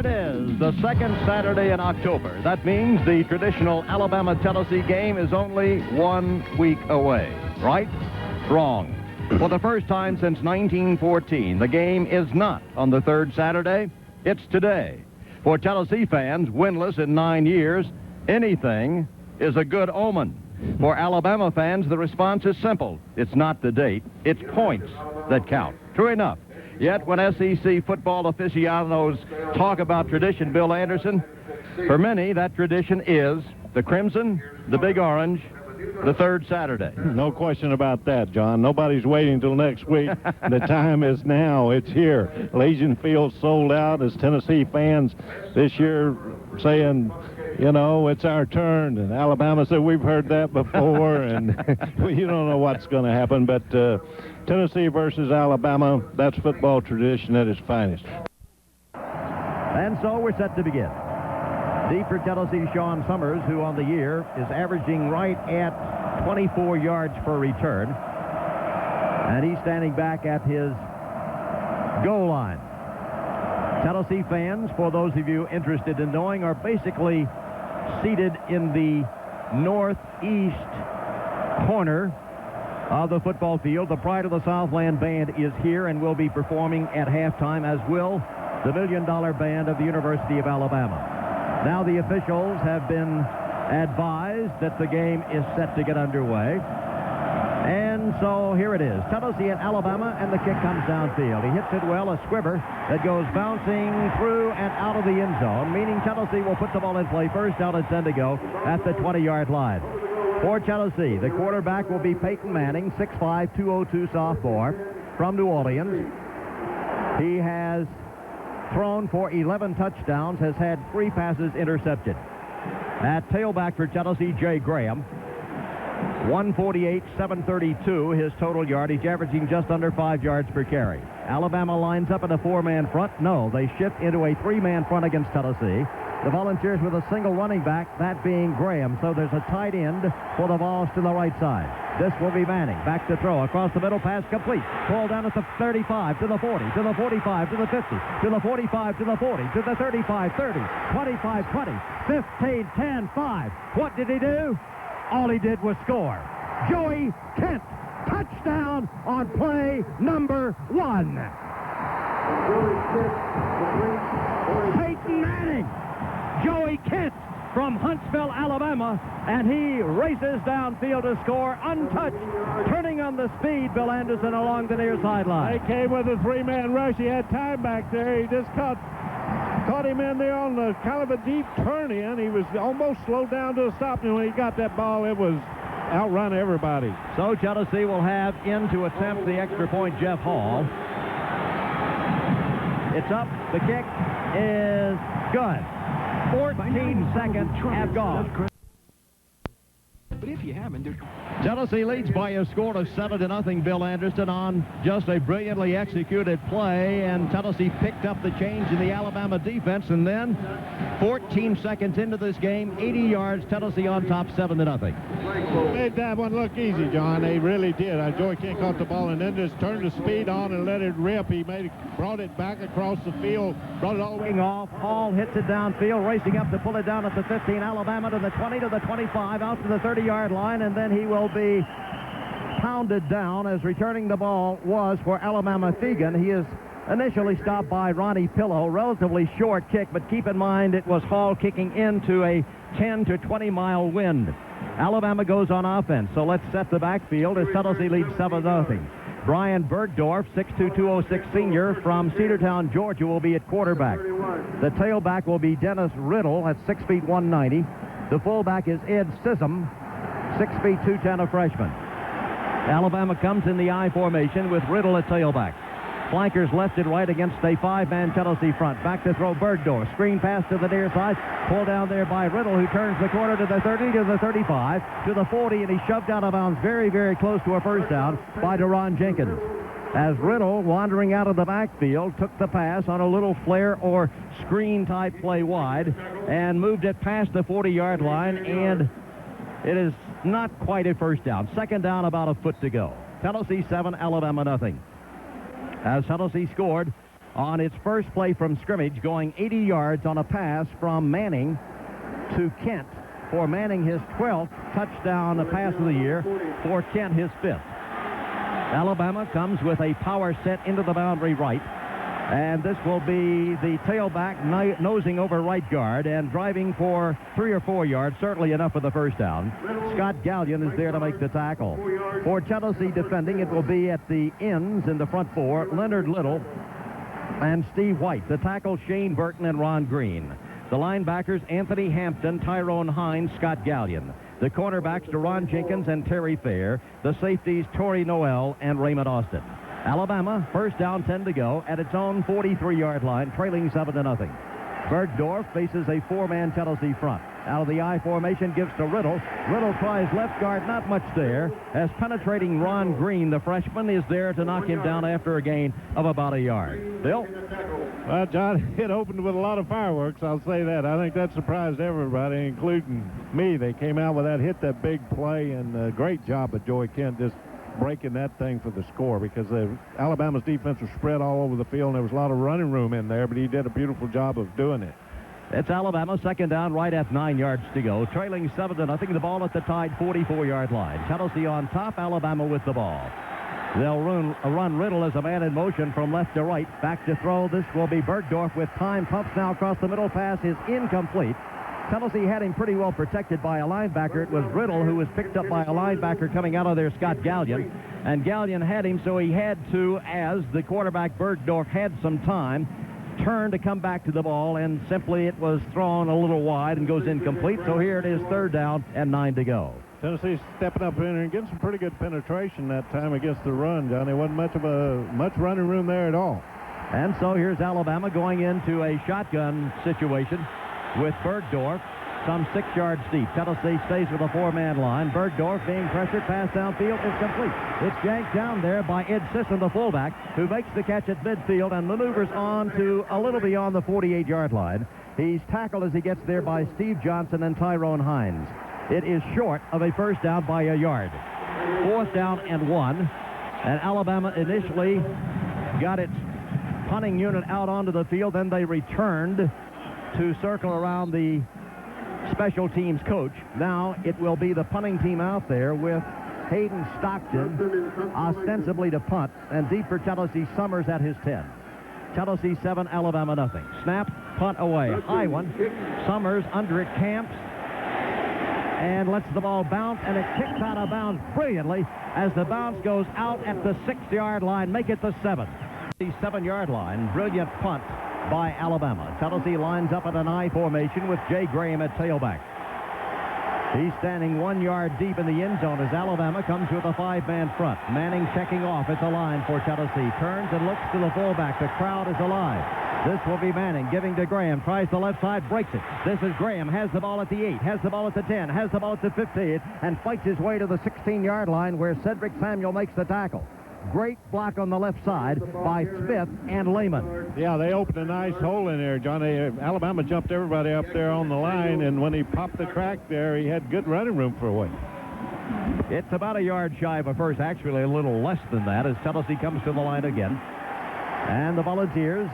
it is, the second Saturday in October. That means the traditional Alabama-Tennessee game is only 1 week away. Right? Wrong. For the first time since 1914, the game is not on the third Saturday. It's today. For Tennessee fans, winless in 9 years, anything is a good omen. For Alabama fans, the response is simple. It's not the date. It's points that count. True enough. Yet when SEC football aficionados talk about tradition, Bill Anderson, for many, that tradition is the Crimson, the Big Orange, the third Saturday. No question about that, John. Nobody's waiting until next week. The time is now. It's here. Legion Field sold out as Tennessee fans this year saying, you know, it's our turn. And Alabama said, we've heard that before, and you don't know what's going to happen. But Tennessee versus Alabama, that's football tradition at its finest. And so we're set to begin. Deep for Tennessee, Sean Summers, who on the year is averaging right at 24 yards per return. And he's standing back at his goal line. Tennessee fans, for those of you interested in knowing, are basically seated in the northeast corner of the football field. The Pride of the Southland Band is here and will be performing at halftime, as will the $1 Million Band of the University of Alabama. Now the officials have been advised that the game is set to get underway. And so here it is, Tennessee and Alabama, and the kick comes downfield. He hits it well, a squibber that goes bouncing through and out of the end zone, meaning Tennessee will put the ball in play. First down and 10 to go at the 20-yard line. For Tennessee, the quarterback will be Peyton Manning, 6'5", 202 sophomore from New Orleans. He has thrown for 11 touchdowns, has had 3 passes intercepted. At tailback for Tennessee, Jay Graham, 148, 732, his total yardage, averaging just under 5 yards per carry. Alabama lines up in a 4-man front. No, they shift into a 3-man front against Tennessee. The Volunteers with a single running back, that being Graham. So there's a tight end for the Vols to the right side. This will be Manning. Back to throw. Across the middle, pass complete. Ball down at the 35, to the 40, to the 45, to the 50, to the 45, to the 40, to the 35, 30, 25, 20, 15, 10, 5. What did he do? All he did was score. Joey Kent, touchdown on play number 1. Peyton Manning, Joey Kent from Huntsville, Alabama, and he races downfield to score untouched, turning on the speed, Bill Anderson, along the near sideline. They came with a 3-man rush. He had time back there. He just caught him in there on the kind of a deep turn in. He was almost slowed down to a stop, and when he got that ball, it was outrun everybody. So Tennessee will have in to attempt the extra point, Jeff Hall. It's up. The kick is good. 14 seconds have gone. But if you haven't, Tennessee leads by a score of 7-0, Bill Anderson, on just a brilliantly executed play, and Tennessee picked up the change in the Alabama defense, and then 14 seconds into this game, 80 yards, Tennessee on top, 7-0. Made that one look easy, John. They really did. Joey Kent caught the ball and then just turned the speed on and let it rip. He brought it back across the field, brought it all the way off. Hall hits it downfield, racing up to pull it down at the 15. Alabama to the 20, to the 25, out to the 30-yard line, and then he will be pounded down, as returning the ball was for Alabama Fegan. He is initially stopped by Ronnie Pillow. Relatively short kick, but keep in mind it was Hall kicking into a 10 to 20 mile wind. Alabama goes on offense, so let's set the backfield as Tennessee leads 7-0. Brian Bergdorf, 6'2", 206 senior from Cedartown, Georgia, will be at quarterback. The tailback will be Dennis Riddle at 6 feet 190. The fullback is Ed Sissom, 6 feet 210, a freshman. Alabama comes in the I formation with Riddle at tailback. Flankers left and right against a 5-man Tennessee front. Back to throw Bergdorf. Screen pass to the near side. Pulled down there by Riddle, who turns the corner to the 30, to the 35, to the 40, and he's shoved out of bounds very, very close to a first down by Deron Jenkins. As Riddle, wandering out of the backfield, took the pass on a little flare or screen-type play wide and moved it past the 40-yard line, and it is not quite a first down. Second down, about a foot to go. Tennessee 7, Alabama nothing. As Tennessee scored on its first play from scrimmage, going 80 yards on a pass from Manning to Kent. For Manning, his 12th touchdown pass of the year. For Kent, his 5th. Alabama comes with a power set into the boundary right. And this will be the tailback nosing over right guard and driving for 3 or 4 yards, certainly enough for the first down. Scott Gallion is there to make the tackle. For Tennessee defending, it will be at the ends in the front four, Leonard Little and Steve White. The tackle, Shane Burton and Ron Green. The linebackers, Anthony Hampton, Tyrone Hines, Scott Gallion. The cornerbacks, Deron Jenkins and Terry Fair. The safeties, Torrey Noel and Raymond Austin. Alabama, first down, 10 to go, at its own 43-yard line, trailing 7-0. Bergdorf faces a 4-man Tennessee front. Out of the I formation, gives to Riddle. Riddle tries left guard, not much there, as penetrating Ron Green, the freshman, is there to knock him down after a gain of about a yard. Bill? Well, John, it opened with a lot of fireworks, I'll say that. I think that surprised everybody, including me. They came out with that, hit that big play, and a great job of Joey Kent just breaking that thing for the score, because Alabama's defense was spread all over the field, and there was a lot of running room in there, but he did a beautiful job of doing it. It's Alabama, second down, right at 9 yards to go, trailing 7-0. The ball at the Tide 44-yard line. Tennessee on top, Alabama with the ball. They'll run Riddle as a man in motion from left to right. Back to throw. This will be Bergdorf with time. Pumps now across the middle. Pass is incomplete. Tennessee had him pretty well protected by a linebacker. It was Riddle who was picked up by a linebacker coming out of there, Scott Gallion. And Gallion had him, so he had to, as the quarterback Bergdorf had some time, turn to come back to the ball, and simply it was thrown a little wide and goes incomplete. So here it is, third down and 9 to go. Tennessee's stepping up in there and getting some pretty good penetration that time against the run, John. There wasn't much running room there at all. And so here's Alabama going into a shotgun situation with Bergdorf, some 6 yards deep. Tennessee stays with a 4-man line. Bergdorf being pressured, pass downfield is complete. It's yanked down there by Ed Sisson, the fullback, who makes the catch at midfield and maneuvers on to a little beyond the 48-yard line. He's tackled as he gets there by Steve Johnson and Tyrone Hines. It is short of a first down by a yard. 4th down and 1. And Alabama initially got its punting unit out onto the field. Then they returned to circle around the special teams coach. Now it will be the punting team out there with Hayden Stockton ostensibly to punt, and deep for Tennessee, Summers at his 10. Tennessee 7, Alabama nothing. Snap, punt away. High one. Summers under it, camps, and lets the ball bounce, and it kicks out of bounds brilliantly as the bounce goes out at the 6-yard line. Make it the 7. The 7-yard line. Brilliant punt by Alabama. Tennessee lines up in an I formation with Jay Graham at tailback. He's standing 1 yard deep in the end zone as Alabama comes with a 5-man front. Manning checking off at the line for Tennessee. Turns and looks to the fullback. The crowd is alive. This will be Manning giving to Graham. Tries the left side, breaks it. This is Graham. Has the ball at the 8. Has the ball at the 10. Has the ball at the 15. And fights his way to the 16-yard line where Cedric Samuel makes the tackle. Great block on the left side by Smith and Lehman. Yeah, they opened a nice hole in there, John. Alabama jumped everybody up there on the line, and when he popped the crack there, he had good running room for a way. It's about a yard shy of a first, actually a little less than that, as Tennessee comes to the line again. And the Volunteers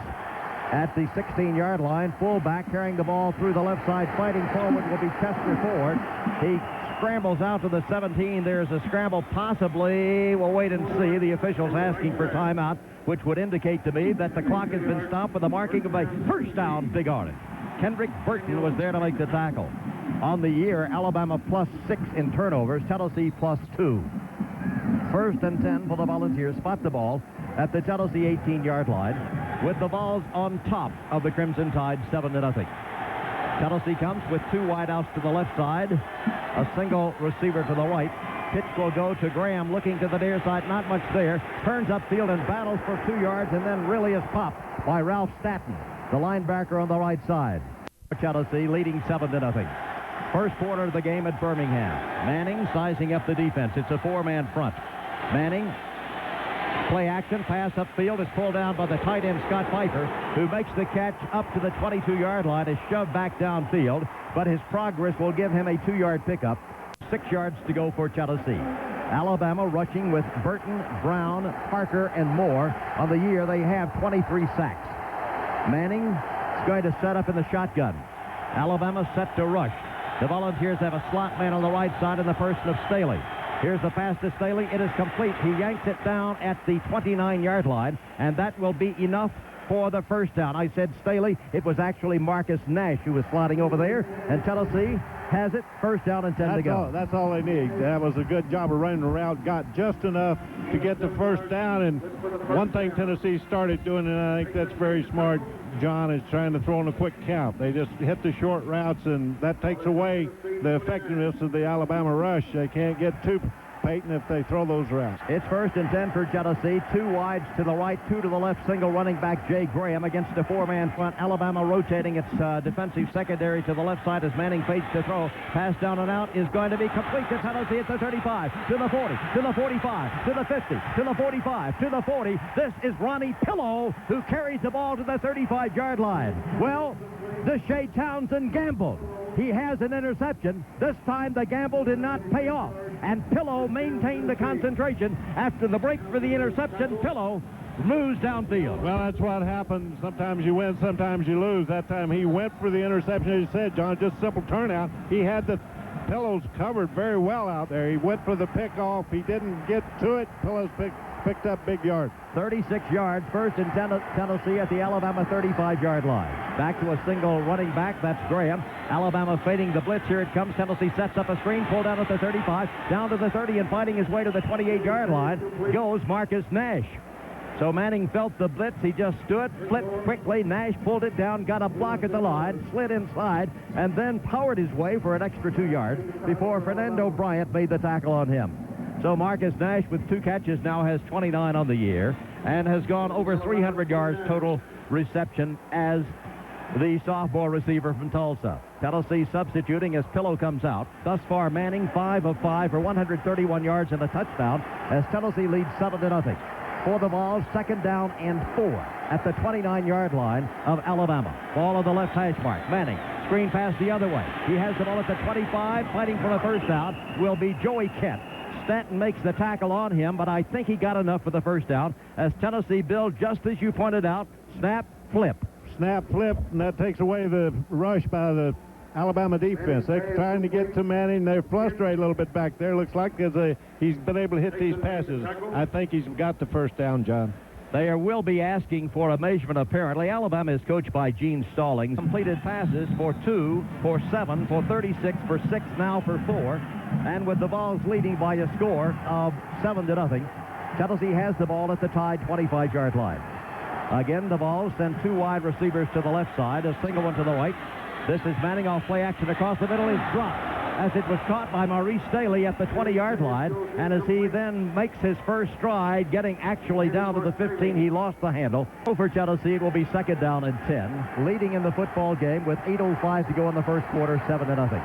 at the 16-yard line, fullback carrying the ball through the left side, fighting forward will be Chester Ford. He scrambles out to the 17. There's a scramble, possibly. We'll wait and see. The officials asking for timeout, which would indicate to me that the clock has been stopped with the marking of a first down, Big Orange. Kendrick Burton was there to make the tackle. On the year, Alabama +6 in turnovers, Tennessee +2. 1st and 10 for the Volunteers. Spot the ball at the Tennessee 18-yard line with the balls on top of the Crimson Tide, 7-0. Tennessee comes with 2 wideouts to the left side, a single receiver to the right. Pitch will go to Graham, looking to the near side, not much there. Turns upfield and battles for 2 yards, and then really is popped by Ralph Staton, the linebacker on the right side. Tennessee leading 7-0. First quarter of the game at Birmingham. Manning sizing up the defense. It's a 4-man front. Manning, play action, pass upfield, is pulled down by the tight end Scott Pfeiffer, who makes the catch up to the 22-yard line, is shoved back downfield, but his progress will give him a 2-yard pickup. 6 yards to go for Tennessee. Alabama rushing with Burton, Brown, Parker, and Moore. On the year, they have 23 sacks. Manning is going to set up in the shotgun. Alabama set to rush. The Volunteers have a slot man on the right side in the person of Staley. Here's the pass to Staley. It is complete. He yanks it down at the 29-yard line, and that will be enough for the first down. I said Staley. It was actually Marcus Nash who was sliding over there, and Tennessee has it. First down and 10 to go. That's all they need. That was a good job of running the route. Got just enough to get the first down. And one thing Tennessee started doing, and I think that's very smart, John, is trying to throw in a quick count. They just hit the short routes, and that takes away the effectiveness of the Alabama rush. They can't get too Peyton if they throw those routes. It's first and 10 for Tennessee. 2 wides to the right, 2 to the left. Single running back Jay Graham against a 4-man front. Alabama rotating its defensive secondary to the left side as Manning fades to throw. Pass down and out is going to be complete to Tennessee at the 35, to the 40, to the 45, to the 50, to the 45, to the 40. This is Ronnie Pillow who carries the ball to the 35-yard line. Well, Deshae Townsend gambled. He has an interception. This time the gamble did not pay off, and Pillow maintained the concentration. After the break for the interception, Pillow moves downfield. Well, that's what happens. Sometimes you win, sometimes you lose. That time he went for the interception, as you said, John, just simple turnout. He had the Pillows covered very well out there. He went for the pickoff. He didn't get to it. Pillows picked up big yards. 36 yards, first in Tennessee at the Alabama 35-yard line. Back to a single running back, that's Graham. Alabama fading the blitz, here it comes. Tennessee sets up a screen, pulled out at the 35, down to the 30, and fighting his way to the 28-yard line goes Marcus Nash. So Manning felt the blitz, he just stood, flipped quickly, Nash pulled it down, got a block at the line, slid inside, and then powered his way for an extra 2 yards before Fernando Bryant made the tackle on him. So Marcus Nash, with 2 catches, now has 29 on the year and has gone over 300 yards total reception as the sophomore receiver from Tulsa. Tennessee substituting as Pillow comes out. Thus far, Manning 5 of 5 for 131 yards and a touchdown as Tennessee leads 7-0. For the Vols, second down and 4 at the 29-yard line of Alabama. Ball on the left hash mark. Manning, screen pass the other way. He has the ball at the 25. Fighting for the first down will be Joey Kent. Stanton makes the tackle on him, but I think he got enough for the first down as Tennessee builds, just as you pointed out, snap, flip. Snap, flip, and that takes away the rush by the Alabama defense. They're trying to get to Manning. They're frustrated a little bit back there. Looks like he's been able to hit these passes. I think he's got the first down, John. They will be asking for a measurement, apparently. Alabama is coached by Gene Stallings. Completed passes for 2, for 7, for 36, for 6, now for 4. And with the Vols leading by a score of 7-0, Tennessee has the ball at the tied 25-yard line. Again, the Vols send 2 wide receivers to the left side, a single one to the right. This is Manning off play action across the middle. Is dropped as it was caught by Maurice Staley at the 20-yard line. And as he then makes his first stride, getting actually down to the 15, he lost the handle. For Tennessee, it will be second down and 10, leading in the football game with 8:05 to go in the first quarter, 7-0.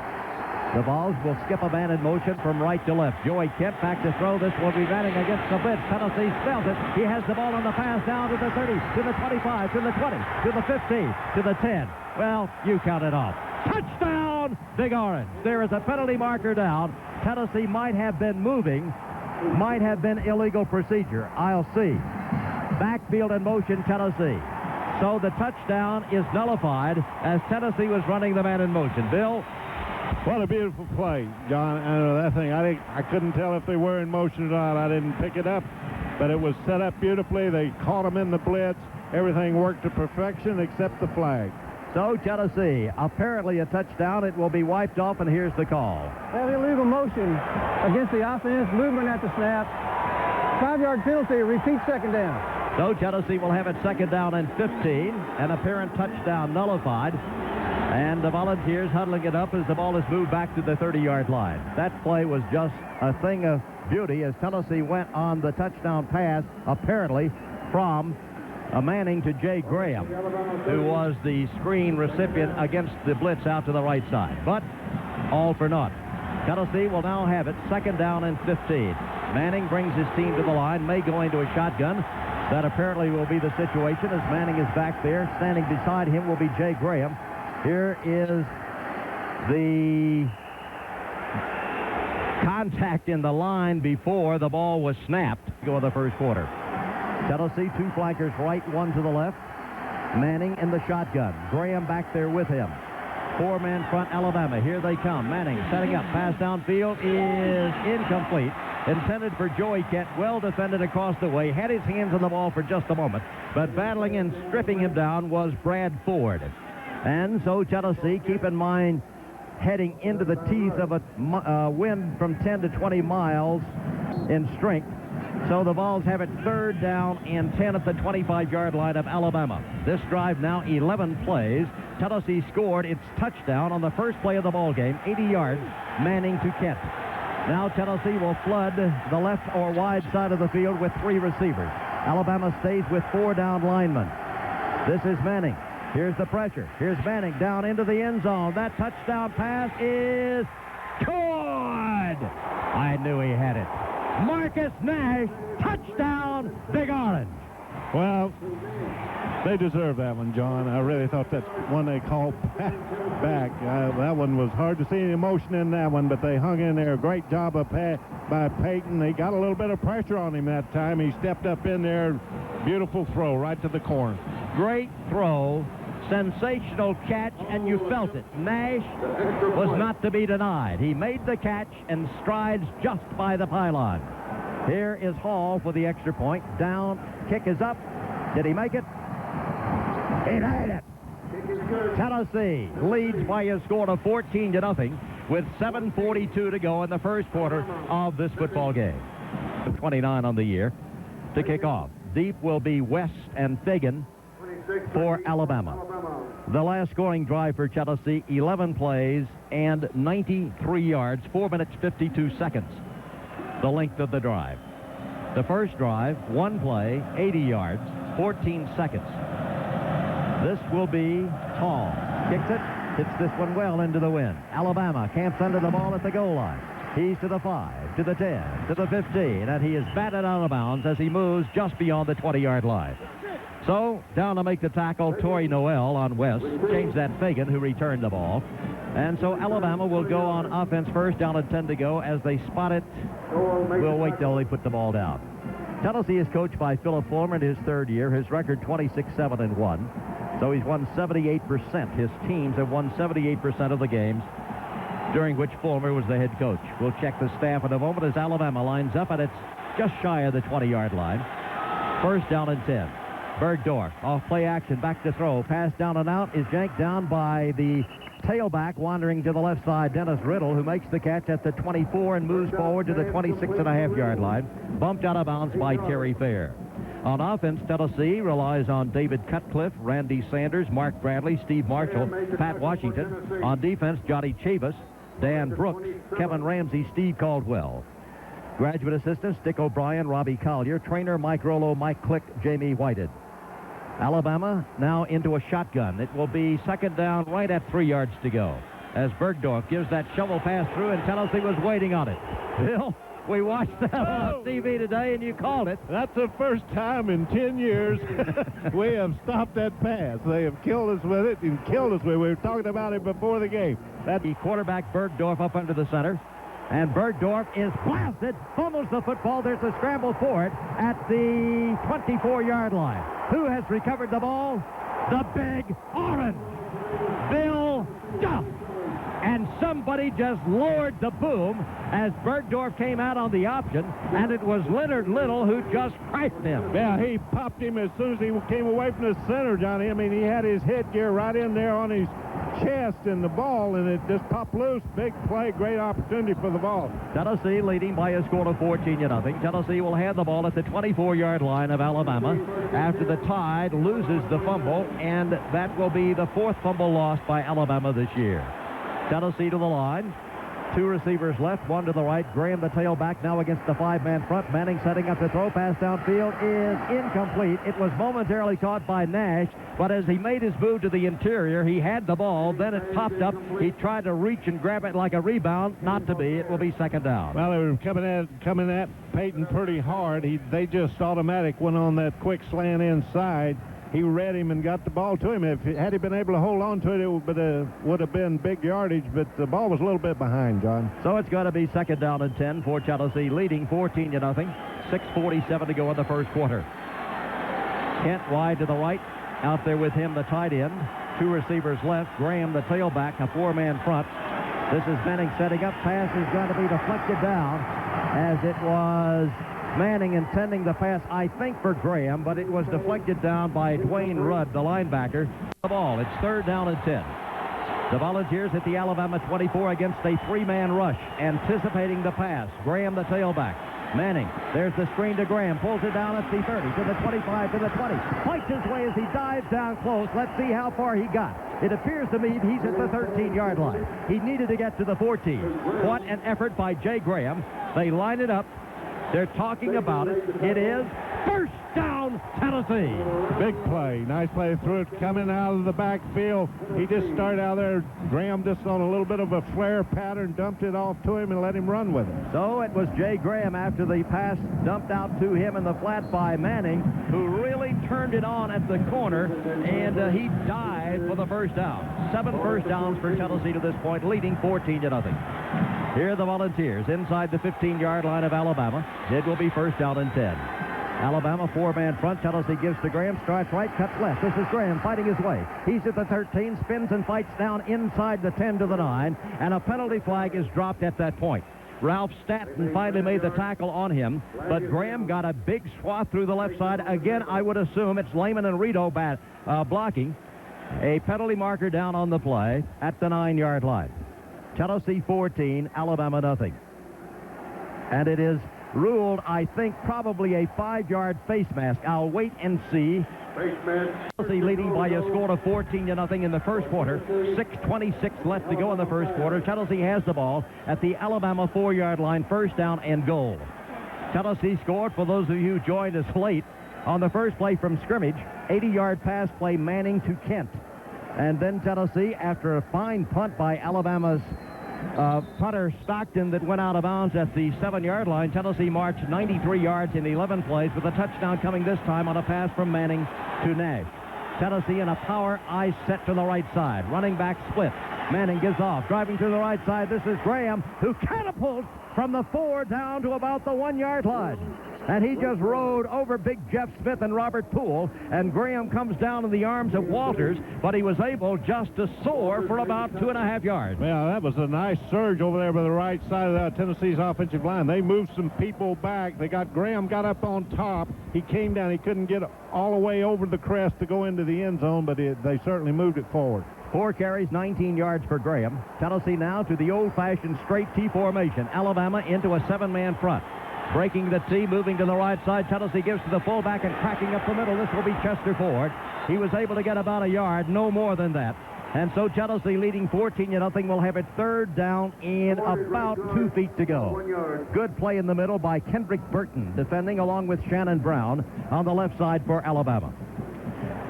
The Vols will skip a man in motion from right to left. Joey Kent back to throw. This will be running against the blitz. Tennessee spells it. He has the ball on the pass down to the 30, to the 25, to the 20, to the 15, to the 10. Well, you count it off. Touchdown, Big Orange. There is a penalty marker down. Tennessee might have been moving, might have been illegal procedure. I'll see. Backfield in motion, Tennessee. So the touchdown is nullified as Tennessee was running the man in motion. Bill? What a beautiful play, John. That thing, I couldn't tell if they were in motion or not. I didn't pick it up, but it was set up beautifully. They caught him in the blitz. Everything worked to perfection except the flag. So Tennessee, apparently a touchdown. It will be wiped off, and here's the call. Illegal motion against the offense, movement at the snap. 5-yard penalty, repeat second down. So Tennessee will have it second down and 15, an apparent touchdown nullified. And the Volunteers huddling it up as the ball is moved back to the 30-yard line. That play was just a thing of beauty as Tennessee went on the touchdown pass, apparently from Manning to Jay Graham, who was the screen recipient against the blitz out to the right side. But all for naught. Tennessee will now have it second down and 15. Manning brings his team to the line, may go into a shotgun. That apparently will be the situation as Manning is back there. Standing beside him will be Jay Graham. Here is the contact in the line before the ball was snapped. Go in the first quarter. Tennessee, 2 flankers right, 1 to the left. Manning in the shotgun. Graham back there with him. Four-man front, Alabama. Here they come. Manning setting up. Pass downfield is incomplete. Intended for Joey Kent. Well defended across the way. Had his hands on the ball for just a moment. But battling and stripping him down was Brad Ford. And so Tennessee, keep in mind, heading into the teeth of a wind from 10 to 20 miles in strength. So the Vols have it 3rd down and 10 at the 25-yard line of Alabama. This drive now 11 plays. Tennessee scored its touchdown on the first play of the ball game, 80 yards, Manning to Kent. Now Tennessee will flood the left or wide side of the field with 3 receivers. Alabama stays with 4 down linemen. This is Manning. Here's the pressure. Here's Manning down into the end zone. That touchdown pass is good. I knew he had it. Marcus Nash, touchdown, Big Orange. Well, they deserve that one, John. I really thought that's one they called back. That one was hard to see any emotion in that one, but they hung in there. Great job by Peyton. They got a little bit of pressure on him that time. He stepped up in there. Beautiful throw right to the corner. Great throw. Sensational catch, and you felt it. Nash was not to be denied. He made the catch and strides just by the pylon. Here is Hall for the extra point. Down, kick is up. Did he make it? He made it. Tennessee leads by a score of 14-0 with 7:42 to go in the first quarter of this football game. 29 on the year to kick off. Deep will be West and Fagan for Alabama. The last scoring drive for Tennessee, 11 plays and 93 yards, 4 minutes, 52 seconds, the length of the drive. The first drive, 1 play, 80 yards, 14 seconds. This will be Hall. Kicks it, hits this one well into the wind. Alabama camps under the ball at the goal line. He's to the 5, to the 10, to the 15, and he is batted out of bounds as he moves just beyond the 20-yard line. So, down to make the tackle, Torrey Noel on West. Change that Fagan, who returned the ball. And so Alabama will go on offense first, down at 10 to go. As they spot it, we'll wait till they put the ball down. Tennessee is coached by Philip Fulmer in his 3rd year. His record 26-7-1. So he's won 78%. His teams have won 78% of the games during which Fulmer was the head coach. We'll check the staff in a moment as Alabama lines up, and it's just shy of the 20-yard line. First down and 10. Bergdorf off play action, back to throw. Pass down and out is yanked down by the tailback wandering to the left side, Dennis Riddle, who makes the catch at the 24 and moves forward to the 26.5-yard line. Bumped out of bounds by Terry Fair. On offense, Tennessee relies on David Cutcliffe, Randy Sanders, Mark Bradley, Steve Marshall, Pat Washington. On defense, Johnny Chavis, Dan Brooks, Kevin Ramsey, Steve Caldwell. Graduate assistants, Dick O'Brien, Robbie Collier. Trainer, Mike Rollo, Mike Click, Jamie Whited. Alabama now into a shotgun. It will be 2nd down right at 3 yards to go as Bergdorf gives that shovel pass through, and Tennessee was waiting on it. Bill, we watched that on TV today, and you called it. That's the first time in 10 years we have stopped that pass. They have killed us with it and killed us with it. We were talking about it before the game. That the quarterback Bergdorf up under the center. And Bergdorf is blasted, fumbles the football. There's a scramble for it at the 24-yard line. Who has recovered the ball? The Big Orange, Bill Duff. And somebody just lowered the boom as Bergdorf came out on the option, and it was Leonard Little who just crushed him. Yeah, he popped him as soon as he came away from the center, Johnny. I mean, he had his headgear right in there on his chest in the ball, and it just popped loose. Big play, great opportunity for the ball. Tennessee leading by a score of 14-0. Tennessee will have the ball at the 24-yard line of Alabama after the Tide loses the fumble, and that will be the 4th fumble lost by Alabama this year. Tennessee to the line. 2 receivers left, 1 to the right. Graham, the tailback, now against the 5-man front. Manning setting up the throw. Pass downfield is incomplete. It was momentarily caught by Nash, but as he made his move to the interior, he had the ball. Then it popped up. He tried to reach and grab it like a rebound. Not to be. It will be 2nd down. Well, they were coming at Peyton pretty hard. They just automatic went on that quick slant inside. He read him and got the ball to him. Had he been able to hold on to it, it would have been big yardage, but the ball was a little bit behind, John. So it's going to be 2nd down and 10 for Tennessee, leading 14-0. 6:47 to go in the first quarter. Kent wide to the right. out there with him, the tight end. 2 receivers left. Graham, the tailback, a 4-man front. This is Manning setting up. Pass is going to be deflected down, as it was Manning intending the pass, I think, for Graham, but it was deflected down by Dwayne Rudd, the linebacker. The ball. It's 3rd down and 10. The Volunteers at the Alabama 24 against a 3-man rush, anticipating the pass. Graham, the tailback. Manning, there's the screen to Graham, pulls it down at the 30, to the 25, to the 20. Fights his way as he dives down close. Let's see how far he got. It appears to me he's at the 13-yard line. He needed to get to the 14. What an effort by Jay Graham. They line it up. They're talking about it. It is first down, Tennessee. Big play. Nice play. Threw it coming out of the backfield. He just started out there. Graham just on a little bit of a flare pattern, dumped it off to him and let him run with it. So it was Jay Graham after the pass dumped out to him in the flat by Manning, who really turned it on at the corner, and he dived for the first down. 7 first downs for Tennessee to this point, leading 14-0. Here are the Volunteers inside the 15-yard line of Alabama. It will be first down and 10. Alabama 4-man front. Tennessee gives to Graham. Starts right, cuts left. This is Graham fighting his way. He's at the 13, spins and fights down inside the 10 to the 9, and a penalty flag is dropped at that point. Ralph Stanton finally made the tackle on him, but Graham got a big swath through the left side. Again, I would assume it's Lehman and Rito blocking. A penalty marker down on the play at the 9-yard line. Tennessee 14, Alabama nothing. And it is ruled, I think, probably a 5-yard face mask. I'll wait and see. Tennessee leading by a score of 14-0 in the first quarter. 6:26 left to go in the first quarter. Tennessee has the ball at the Alabama 4-yard line, first down and goal. Tennessee scored, for those of you who joined us late, on the first play from scrimmage, 80-yard pass play Manning to Kent. And then Tennessee, after a fine punt by Alabama's punter Stockton that went out of bounds at the 7-yard line, Tennessee marched 93 yards in 11 plays, with a touchdown coming this time on a pass from Manning to Nash. Tennessee in a power I set to the right side. Running back split. Manning gives off. Driving to the right side. This is Graham, who catapults from the 4 down to about the 1-yard line. And he just rode over big Jeff Smith and Robert Poole, and Graham comes down in the arms of Walters, but he was able just to soar for about 2.5 yards. Well, that was a nice surge over there by the right side of Tennessee's offensive line. They moved some people back. They got Graham got up on top. He came down. He couldn't get all the way over the crest to go into the end zone, but they certainly moved it forward. 4 carries, 19 yards for Graham. Tennessee now to the old-fashioned straight T formation. Alabama into a 7-man front. Breaking the T, moving to the right side. Tennessee gives to the fullback and cracking up the middle. This will be Chester Ford. He was able to get about a yard, no more than that. And so Tennessee, leading 14-0, will have it 3rd down and about 2 feet to go. Good play in the middle by Kendrick Burton, defending along with Shannon Brown on the left side for Alabama.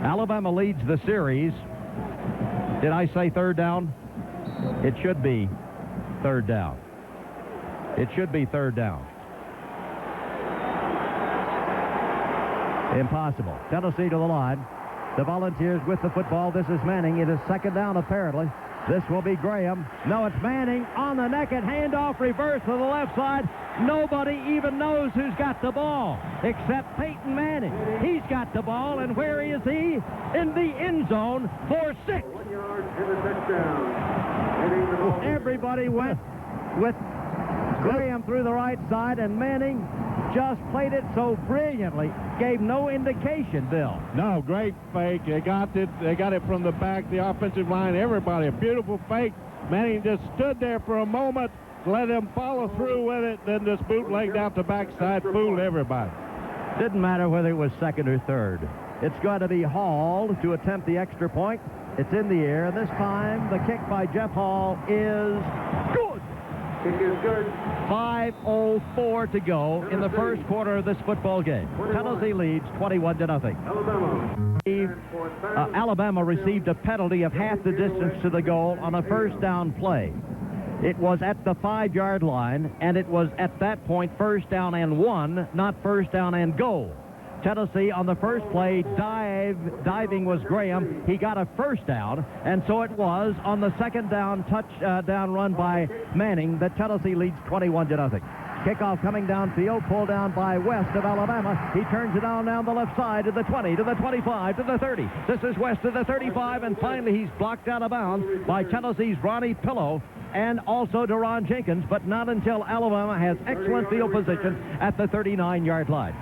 Alabama leads the series. Did I say 3rd down? It should be 3rd down. It should be 3rd down. Impossible. Tennessee to the line. The Volunteers with the football. This is Manning. It is 2nd down, apparently. This will be Graham. No, it's Manning on the naked handoff, reverse to the left side. Nobody even knows who's got the ball except Peyton Manning. He's got the ball, and where is he? In the end zone for 6. 1 yard and a touchdown. Everybody went with Graham through the right side, and Manning just played it so brilliantly. Gave no indication, Bill. No, great fake. They got it from the back, the offensive line, everybody. A beautiful fake. Manning just stood there for a moment, let him follow through with it, then just bootlegged out the backside, fooled everybody. Didn't matter whether it was 2nd or 3rd. It's got to be Hall to attempt the extra point. It's in the air, and this time the kick by Jeff Hall is good. Kick is good. 5:04 to go in the first quarter of this football game. Tennessee leads 21-0. Alabama received a penalty of half the distance to the goal on a first down play. It was at the 5-yard line, and it was at that point 1st down and 1, not 1st down and goal. Tennessee on the first play, diving was Graham. He got a 1st down, and so it was on the 2nd down touchdown run by Manning that Tennessee leads 21-0. Kickoff coming downfield, pulled down by West of Alabama. He turns it down the left side to the 20, to the 25, to the 30. This is West to the 35, and finally he's blocked out of bounds by Tennessee's Ronnie Pillow and also Deron Jenkins, but not until Alabama has excellent field position at the 39-yard line.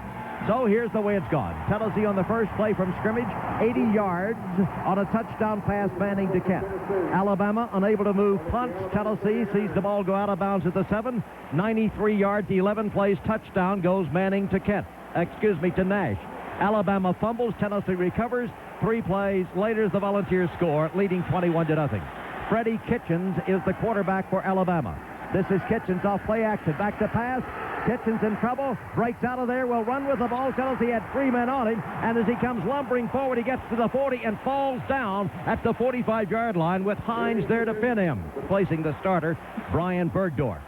So here's the way it's gone. Tennessee on the first play from scrimmage, 80 yards on a touchdown pass Manning to Kent. Alabama unable to move punts. Tennessee sees the ball go out of bounds at the 7. 93 yards, 11 plays, touchdown goes Manning to to Nash. Alabama fumbles, Tennessee recovers. 3 plays later, the Volunteers score, leading 21-0. Freddie Kitchens is the quarterback for Alabama. This is Kitchens off play action, back to pass. Kitchens in trouble, breaks out of there, will run with the ball. Tennessee had 3 men on him, and as he comes lumbering forward, he gets to the 40 and falls down at the 45-yard line with Hines there to pin him, placing the starter, Brian Bergdorf.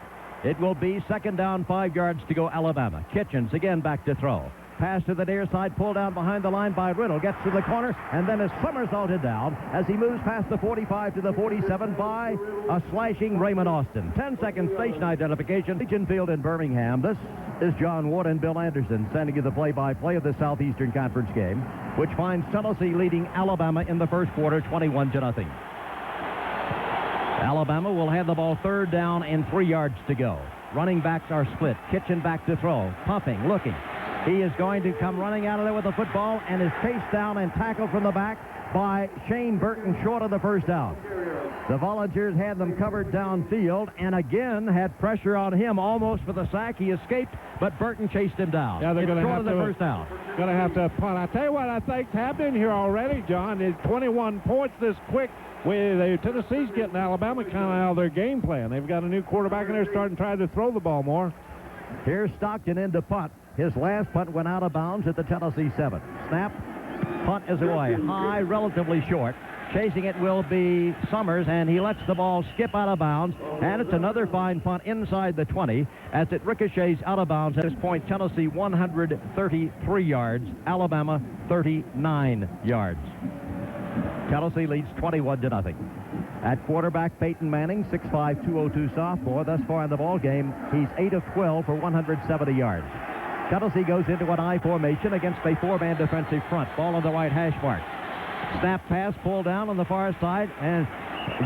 It will be 2nd down, 5 yards to go, Alabama. Kitchens again back to throw. Pass to the near side, pulled down behind the line by Riddle. Gets to the corner, and then is somersaulted down as he moves past the 45 to the 47 by a slashing Raymond Austin. 10-second station identification. Legion Field in Birmingham. This is John Ward and Bill Anderson sending you the play-by-play of the Southeastern Conference game, which finds Tennessee leading Alabama in the first quarter, 21-0. Alabama will have the ball 3rd down and 3 yards to go. Running backs are split. Kitchen back to throw. Pumping, looking. He is going to come running out of there with the football and is chased down and tackled from the back by Shane Burton short of the first down. The Volunteers had them covered downfield and again had pressure on him almost for the sack. He escaped, but Burton chased him down. Yeah, they're going to have the first down. Going to have to punt. I tell you what I think's happening here already, John, is 21 points this quick. Tennessee's getting Alabama kind of out of their game plan. They've got a new quarterback in there starting to try to throw the ball more. Here's Stockton into punt. His last punt went out of bounds at the Tennessee 7. Snap. Punt is away. High, relatively short. Chasing it will be Summers, and he lets the ball skip out of bounds. And it's another fine punt inside the 20 as it ricochets out of bounds. At this point, Tennessee 133 yards. Alabama 39 yards. Tennessee leads 21-0. At quarterback, Peyton Manning, 6'5", 202 sophomore. Thus far in the ball game, he's 8 of 12 for 170 yards. Tennessee goes into an I formation against a 4-man defensive front. Ball on the right hash mark. Snap pass, pulled down on the far side, and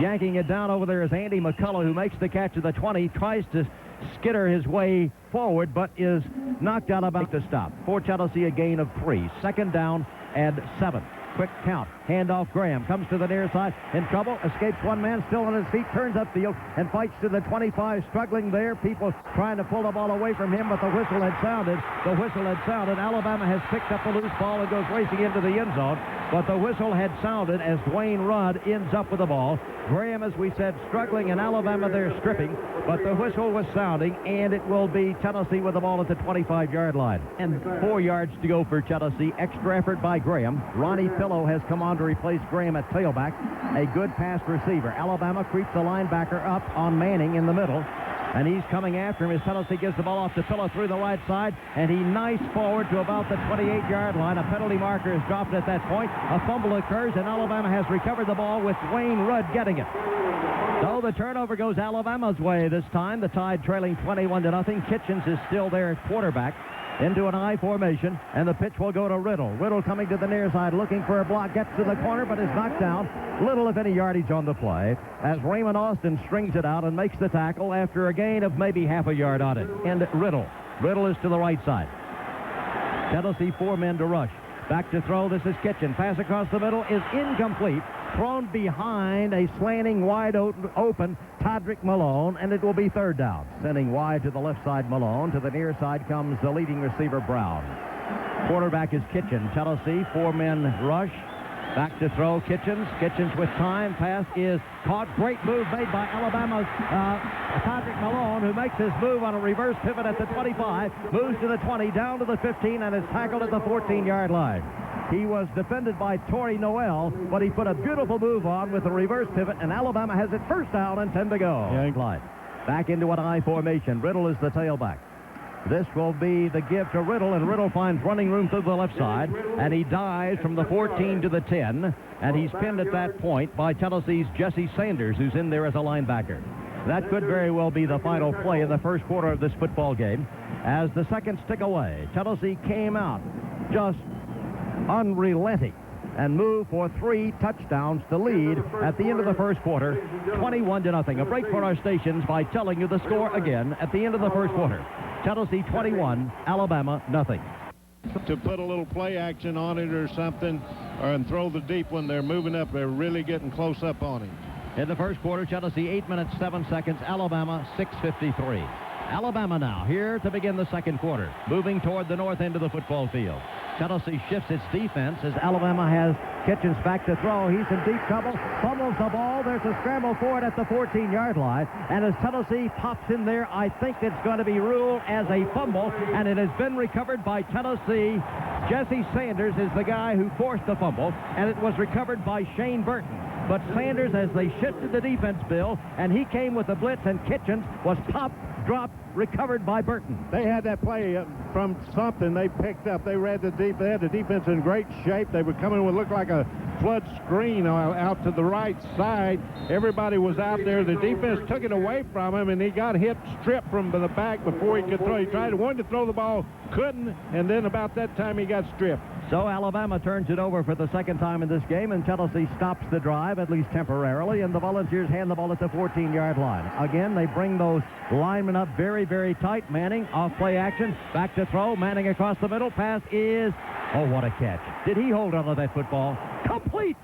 yanking it down over there is Andy McCullough, who makes the catch of the 20, tries to skitter his way forward, but is knocked out about to stop. For Tennessee, a gain of 3. 2nd down and 7. Quick count. Handoff. Graham comes to the near side. In trouble. Escapes one man. Still on his feet. Turns upfield and fights to the 25. Struggling there. People trying to pull the ball away from him, but the whistle had sounded. The whistle had sounded. Alabama has picked up a loose ball and goes racing into the end zone. But the whistle had sounded as Dwayne Rudd ends up with the ball. Graham, as we said, struggling, and Alabama there stripping. But the whistle was sounding, and it will be Tennessee with the ball at the 25-yard line. And 4 yards to go for Tennessee. Extra effort by Graham. Ronnie Pillow has come on to replace Graham at tailback. A good pass receiver. Alabama creeps the linebacker up on Manning in the middle. And he's coming after him as Tennessee gives the ball off to Pillow through the right side. And he knifes forward to about the 28-yard line. A penalty marker is dropped at that point. A fumble occurs, and Alabama has recovered the ball with Dwayne Rudd getting it. So the turnover goes Alabama's way this time. The Tide trailing 21-0. Kitchens is still there at quarterback. Into an I formation, and the pitch will go to Riddle. Riddle coming to the near side, looking for a block, gets to the corner, but is knocked down. Little, if any, yardage on the play, as Raymond Austin strings it out and makes the tackle after a gain of maybe half a yard on it. And Riddle. Riddle is to the right side. Tennessee 4 men to rush. Back to throw. This is Kitchen. Pass across the middle is incomplete. Thrown behind a slanting, wide open Todrick Malone, and it will be 3rd down. Sending wide to the left side, Malone. To the near side comes the leading receiver, Brown. Quarterback is Kitchen. Tennessee, 4 men rush. Back to throw, Kitchens. Kitchens with time. Pass is caught. Great move made by Alabama's Todrick Malone, who makes his move on a reverse pivot at the 25, moves to the 20, down to the 15, and is tackled at the 14-yard line. He was defended by Torrey Noel, but he put a beautiful move on with a reverse pivot, and Alabama has it 1st down and 10 to go. Back into an I formation. Riddle is the tailback. This will be the give to Riddle, and Riddle finds running room through the left side, and he dives from the 14 to the 10, and he's pinned at that point by Tennessee's Jesse Sanders, who's in there as a linebacker. That could very well be the final play in the first quarter of this football game. As the seconds tick away, Tennessee came out just unrelenting and moved for 3 touchdowns to lead at the end of the first quarter, 21-0. A break for our stations by telling you the score again at the end of the first quarter. Tennessee 21, Alabama nothing. To put a little play action on it or something, and throw the deep when they're moving up, they're really getting close up on him. In the first quarter, Tennessee 8 minutes 7 seconds, Alabama 6:53. Alabama now here to begin the second quarter, moving toward the north end of the football field. Tennessee shifts its defense as Alabama has Kitchens back to throw. He's in deep trouble, fumbles the ball. There's a scramble for it at the 14-yard line. And as Tennessee pops in there, I think it's going to be ruled as a fumble, and it has been recovered by Tennessee. Jesse Sanders is the guy who forced the fumble, and it was recovered by Shane Burton. But Sanders, as they shifted the defense, Bill, and he came with the blitz, and Kitchens was popped, dropped, recovered by Burton. They had that play from something they picked up. They had the defense in great shape. They were coming with, looked like a flood screen out to the right side. Everybody was out there. The defense took it away from him, and he got hit, stripped from the back before he could throw. He wanted to throw the ball, couldn't, and then about that time he got stripped. So Alabama turns it over for the second time in this game, and Tennessee stops the drive, at least temporarily, and the Volunteers hand the ball at the 14-yard line. Again, they bring those linemen up very, very tight. Manning off play action, back to throw. Manning across the middle. Pass is, oh, what a catch. Did he hold on to that football? Complete.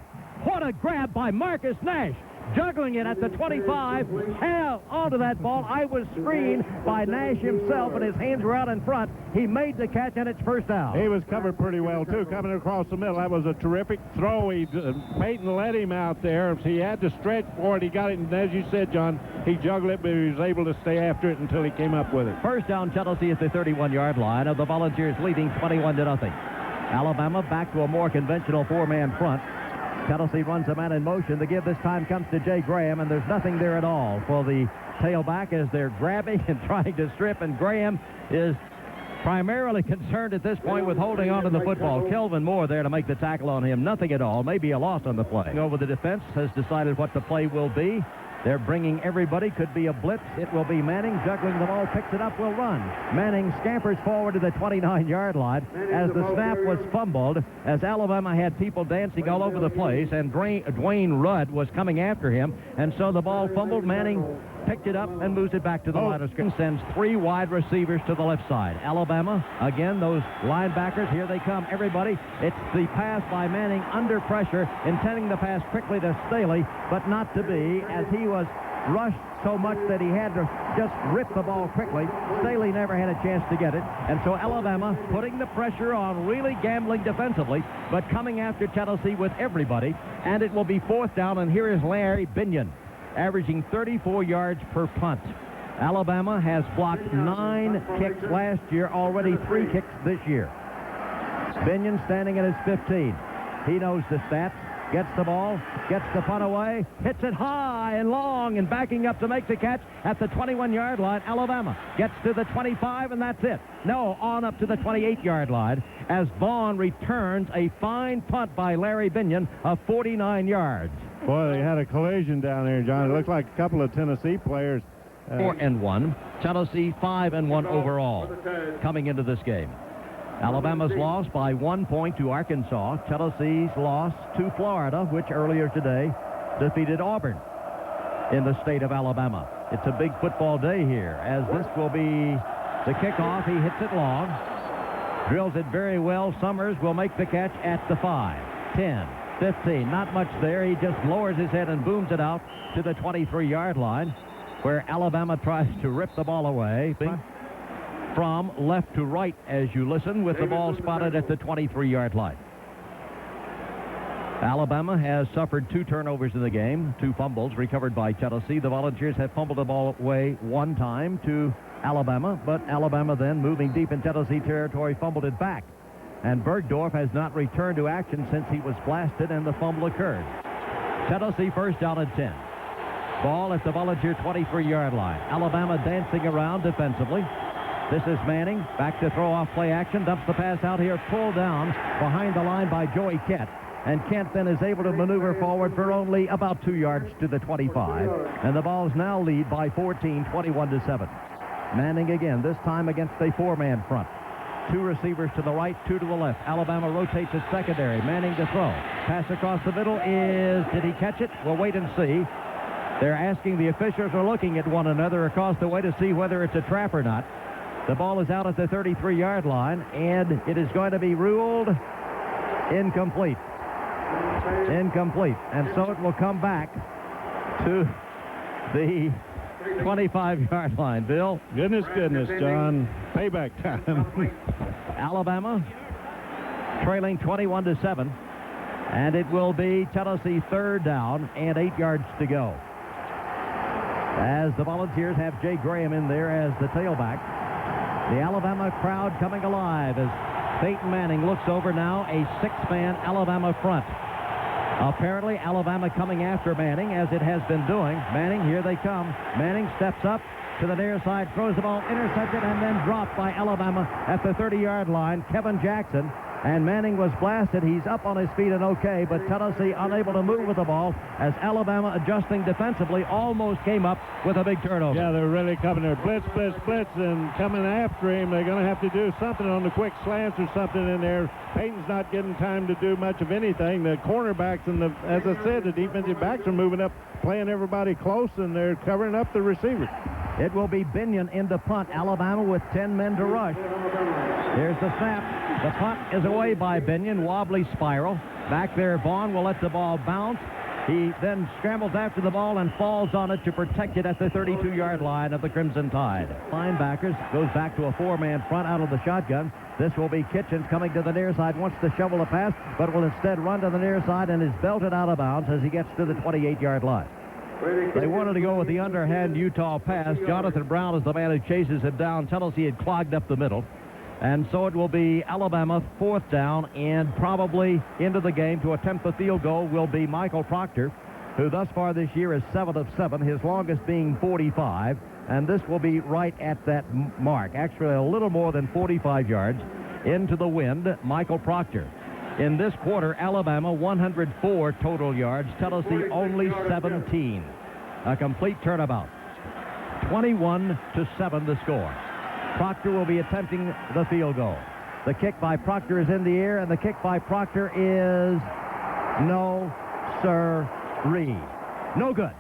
What a grab by Marcus Nash. Juggling it at the 25, held onto that ball. I was screened by Nash himself, and his hands were out in front. He made the catch, and it's first down. He was covered pretty well, too, coming across the middle. That was a terrific throw. Peyton let him out there. He had to stretch for it. He got it, and as you said, John, he juggled it, but he was able to stay after it until he came up with it. First down, Tennessee at the 31-yard line of the Volunteers, leading 21-0. Alabama back to a more conventional 4-man front. Tennessee runs a man in motion. The give this time comes to Jay Graham, and there's nothing there at all for the tailback as they're grabbing and trying to strip, and Graham is primarily concerned at this point with holding on to the football. Kelvin Moore there to make the tackle on him. Nothing at all. Maybe a loss on the play. Over the defense has decided what the play will be. They're bringing everybody. Could be a blitz. It will be Manning juggling the ball, picks it up, will run. Manning scampers forward to the 29-yard line as the snap was fumbled, as Alabama had people dancing all over the place, and Dwayne Rudd was coming after him, and so the ball fumbled. Manning picked it up and moves it back to the line of scrimmage. Sends 3 wide receivers to the left side. Alabama, again, those linebackers, here they come, everybody. It's the pass by Manning under pressure, intending the pass quickly to Staley, but not to be, as he was rushed so much that he had to just rip the ball quickly. Staley never had a chance to get it, and so Alabama putting the pressure on, really gambling defensively, but coming after Tennessee with everybody, and it will be 4th down, and here is Larry Binion, averaging 34 yards per punt. Alabama has blocked 9 kicks last year, already 3 kicks this year. Binion standing at his 15. He knows the stats. Gets the ball, gets the punt away, hits it high and long, and backing up to make the catch at the 21-yard line. Alabama gets to the 25, and that's it. No, on up to the 28-yard line as Vaughn returns a fine punt by Larry Binion of 49 yards. Boy, they had a collision down there, John. It looked like a couple of Tennessee players. 4-1. Tennessee 5-1 overall coming into this game. Alabama's lost by 1 point to Arkansas. Tennessee's lost to Florida, which earlier today defeated Auburn in the state of Alabama. It's a big football day here, as this will be the kickoff. He hits it long, drills it very well. Summers will make the catch at the 5, 10, 15. Not much there. He just lowers his head and booms it out to the 23-yard line, where Alabama tries to rip the ball away. From left to right as you listen, with the ball spotted at the 23-yard line. Alabama has suffered 2 turnovers in the game, 2 fumbles recovered by Tennessee. The Volunteers have fumbled the ball away 1 time to Alabama, but Alabama then, moving deep in Tennessee territory, fumbled it back. And Bergdorf has not returned to action since he was blasted and the fumble occurred. Tennessee first down and 10. Ball at the Volunteer 23-yard line. Alabama dancing around defensively. This is Manning, back to throw off play action, dumps the pass out here, pulled down behind the line by Joey Kett. And Kent then is able to maneuver forward for only about 2 yards to the 25. And the Vols now lead by 14, 21-7. Manning again, this time against a 4-man front. 2 receivers to the right, 2 to the left. Alabama rotates its secondary. Manning to throw. Pass across the middle is, did he catch it? We'll wait and see. They're asking, the officials are looking at one another across the way to see whether it's a trap or not. The ball is out at the 33-yard line, and it is going to be ruled incomplete. Incomplete. And so it will come back to the 25-yard line. Bill? Goodness, John. Payback time. Alabama trailing 21-7. And it will be Tennessee 3rd down and 8 yards to go. As the Volunteers have Jay Graham in there as the tailback. The Alabama crowd coming alive as Peyton Manning looks over now, a 6-man Alabama front. Apparently, Alabama coming after Manning, as it has been doing. Manning, here they come. Manning steps up to the near side, throws the ball, intercepted, and then dropped by Alabama at the 30-yard line. Kevin Jackson. And Manning was blasted. He's up on his feet and okay, but Tennessee unable to move with the ball as Alabama, adjusting defensively, almost came up with a big turnover. Yeah, they're really coming there. Blitz, and coming after him. They're going to have to do something on the quick slants or something in there. Peyton's not getting time to do much of anything. The cornerbacks and as I said, the defensive backs are moving up, playing everybody close, and they're covering up the receivers. It will be Binion into punt. Alabama with 10 men to rush. Here's the snap. The punt is away by Binion. Wobbly spiral. Back there, Vaughn will let the ball bounce. He then scrambles after the ball and falls on it to protect it at the 32-yard line of the Crimson Tide. Linebackers goes back to a 4-man front out of the shotgun. This will be Kitchens coming to the near side, wants to shovel a pass, but will instead run to the near side and is belted out of bounds as he gets to the 28-yard line. They wanted to go with the underhand Utah pass. Jonathan Brown is the man who chases him down. Tennessee had clogged up the middle. And so it will be Alabama 4th down, and probably into the game to attempt the field goal will be Michael Proctor, who thus far this year is 7 of 7, his longest being 45. And this will be right at that mark, actually a little more than 45 yards into the wind. Michael Proctor. In this quarter, Alabama 104 total yards, Tennessee only 17. A complete turnabout. 21-7 the score. Proctor will be attempting the field goal. The kick by Proctor is in the air, and the kick by Proctor is no sirree. No good.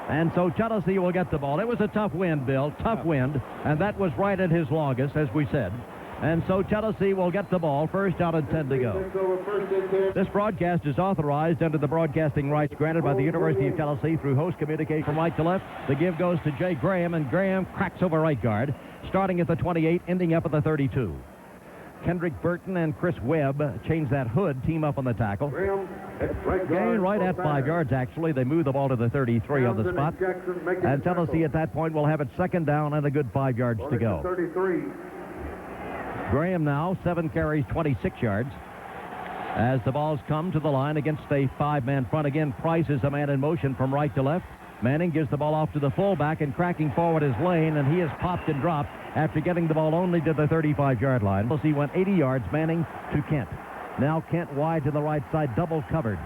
And so Tennessee will get the ball. It was a tough wind, Bill, tough wind, and that was right at his longest, as we said. And so Tennessee will get the ball, 1st down and 10 to go. This broadcast is authorized under the broadcasting rights granted by the University of Tennessee through host communication from right to left. The give goes to Jay Graham, and Graham cracks over right guard, starting at the 28, ending up at the 32. Kendrick Burton and Chris Webb change that hood, team up on the tackle. Gain right at 5 yards, actually. They move the ball to the 33 on the spot. And Tennessee at that point will have it 2nd down and a good 5 yards to go. 33. Graham now, 7 carries, 26 yards. As the balls come to the line against a 5-man front. Again, Price is a man in motion from right to left. Manning gives the ball off to the fullback and cracking forward his lane, and he is popped and dropped after getting the ball only to the 35-yard line. He went 80 yards, Manning to Kent. Now Kent wide to the right side, double covered.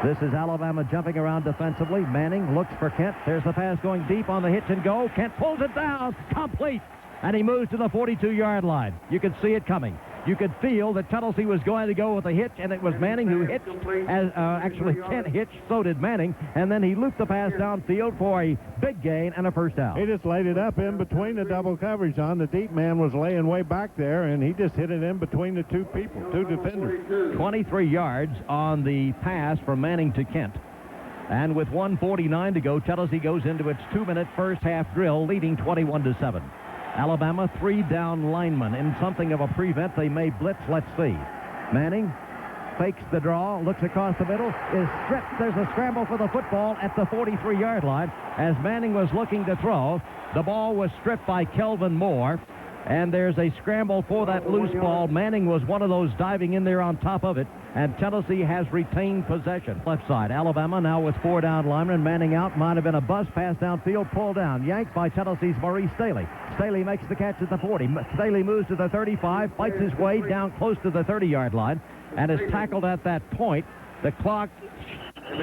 This is Alabama jumping around defensively. Manning looks for Kent. There's the pass going deep on the hitch and go. Kent pulls it down, complete. And he moves to the 42-yard line. You could see it coming. You could feel that Tennessee was going to go with a hitch, and it was Manning who hitched. Actually, Kent hitched, so did Manning. And then he looped the pass downfield for a big gain and a 1st down. He just laid it up in between the double coverage on. The deep man was laying way back there, and he just hit it in between the 2 people, 2 defenders. 23 yards on the pass from Manning to Kent. And with 1:49 to go, Tennessee goes into its 2-minute first half drill, leading 21-7. Alabama 3 down linemen in something of a prevent. They may blitz. Let's see. Manning fakes the draw, looks across the middle, is stripped. There's a scramble for the football at the 43-yard line. As Manning was looking to throw, the ball was stripped by Kelvin Moore. And there's a scramble for that loose ball. Manning was one of those diving in there on top of it. And Tennessee has retained possession. Left side, Alabama now with 4 down linemen. Manning out. Might have been a bust pass downfield. Pulled down. Yanked by Tennessee's Maurice Staley. Staley makes the catch at the 40. Staley moves to the 35. Fights his way down close to the 30-yard line. and is tackled at that point. The clock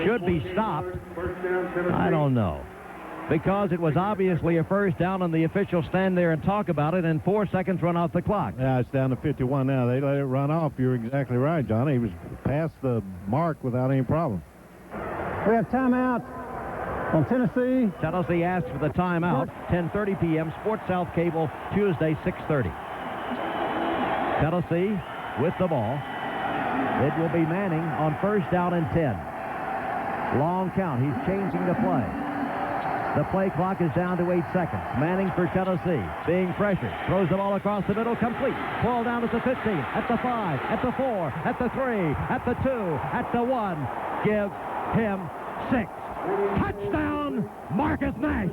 should be stopped. First down, Tennessee. I don't know. Because it was obviously a first down, and the officials stand there and talk about it, and 4 seconds run off the clock. Yeah, it's down to 51 now. They let it run off. You're exactly right, John. He was past the mark without any problem. We have timeout on Tennessee. Tennessee asked for the timeout. 10:30 p.m. Sports South Cable, Tuesday, 6:30. Tennessee with the ball. It will be Manning on first down and 10. Long count. He's changing the play. The play clock is down to 8 seconds. Manning for Tennessee, being pressured. Throws the ball across the middle, complete. Ball down at the 15, at the 5, at the 4, at the 3, at the 2, at the 1. Give him 6. Touchdown, Marcus Nash.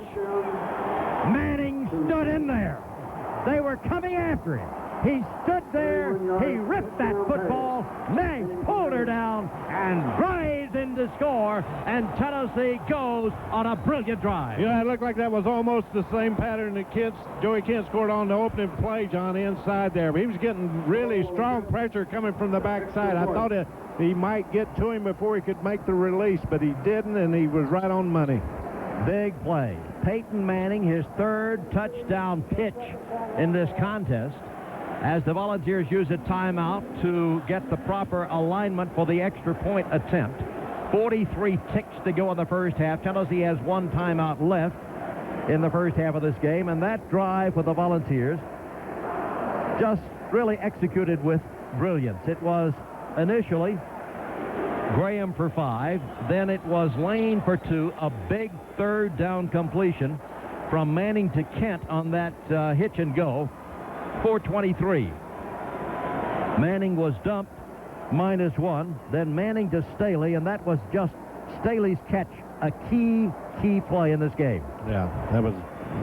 Manning stood in there. They were coming after him. He stood there. He ripped that football. Nash pulled her down and drives in to score. And Tennessee goes on a brilliant drive. Yeah, it looked like that was almost the same pattern that Joey Kent scored on the opening play, John, inside there. But he was getting really strong pressure coming from the backside. I thought he might get to him before he could make the release, but he didn't, and he was right on money. Big play. Peyton Manning, his third touchdown pitch in this contest, as the Volunteers use a timeout to get the proper alignment for the extra point attempt. 43 ticks to go in the first half. Tennessee has one timeout left in the first half of this game, and that drive for the Volunteers just really executed with brilliance. It was initially Graham for 5, then it was Lane for 2, a big third down completion from Manning to Kent on that hitch and go. 4:23. Manning was dumped, -1. Then Manning to Staley, and that was just Staley's catch, a key play in this game. Yeah, that was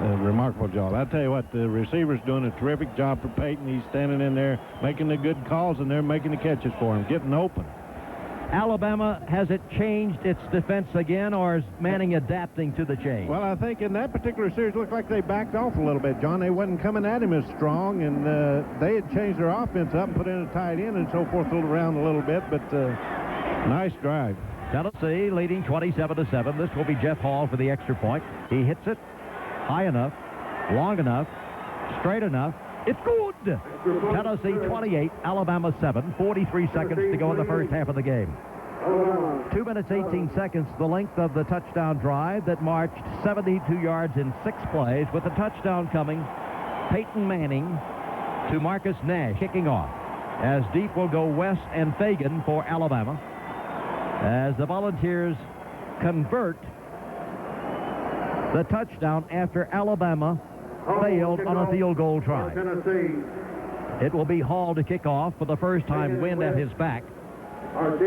a remarkable job. I tell you what, the receiver's doing a terrific job for Peyton. He's standing in there making the good calls, and they're making the catches for him, getting open. Alabama, has it changed its defense again, or is Manning adapting to the change? Well, I think in that particular series, it looked like they backed off a little bit, John. They wasn't coming at him as strong, and they had changed their offense up and put in a tight end and so forth around a little bit, but nice drive. Tennessee leading 27-7. This will be Jeff Hall for the extra point. He hits it high enough, long enough, straight enough. It's good. Tennessee 28, Alabama 7. 43 seconds to go in the first half of the game. 2 minutes, 18 seconds, the length of the touchdown drive that marched 72 yards in 6 plays, with the touchdown coming Peyton Manning to Marcus Nash, kicking off. As deep will go West and Fagan for Alabama, as the Volunteers convert the touchdown after Alabama failed on a field goal try. It will be Hall to kick off for the first time, wind at his back.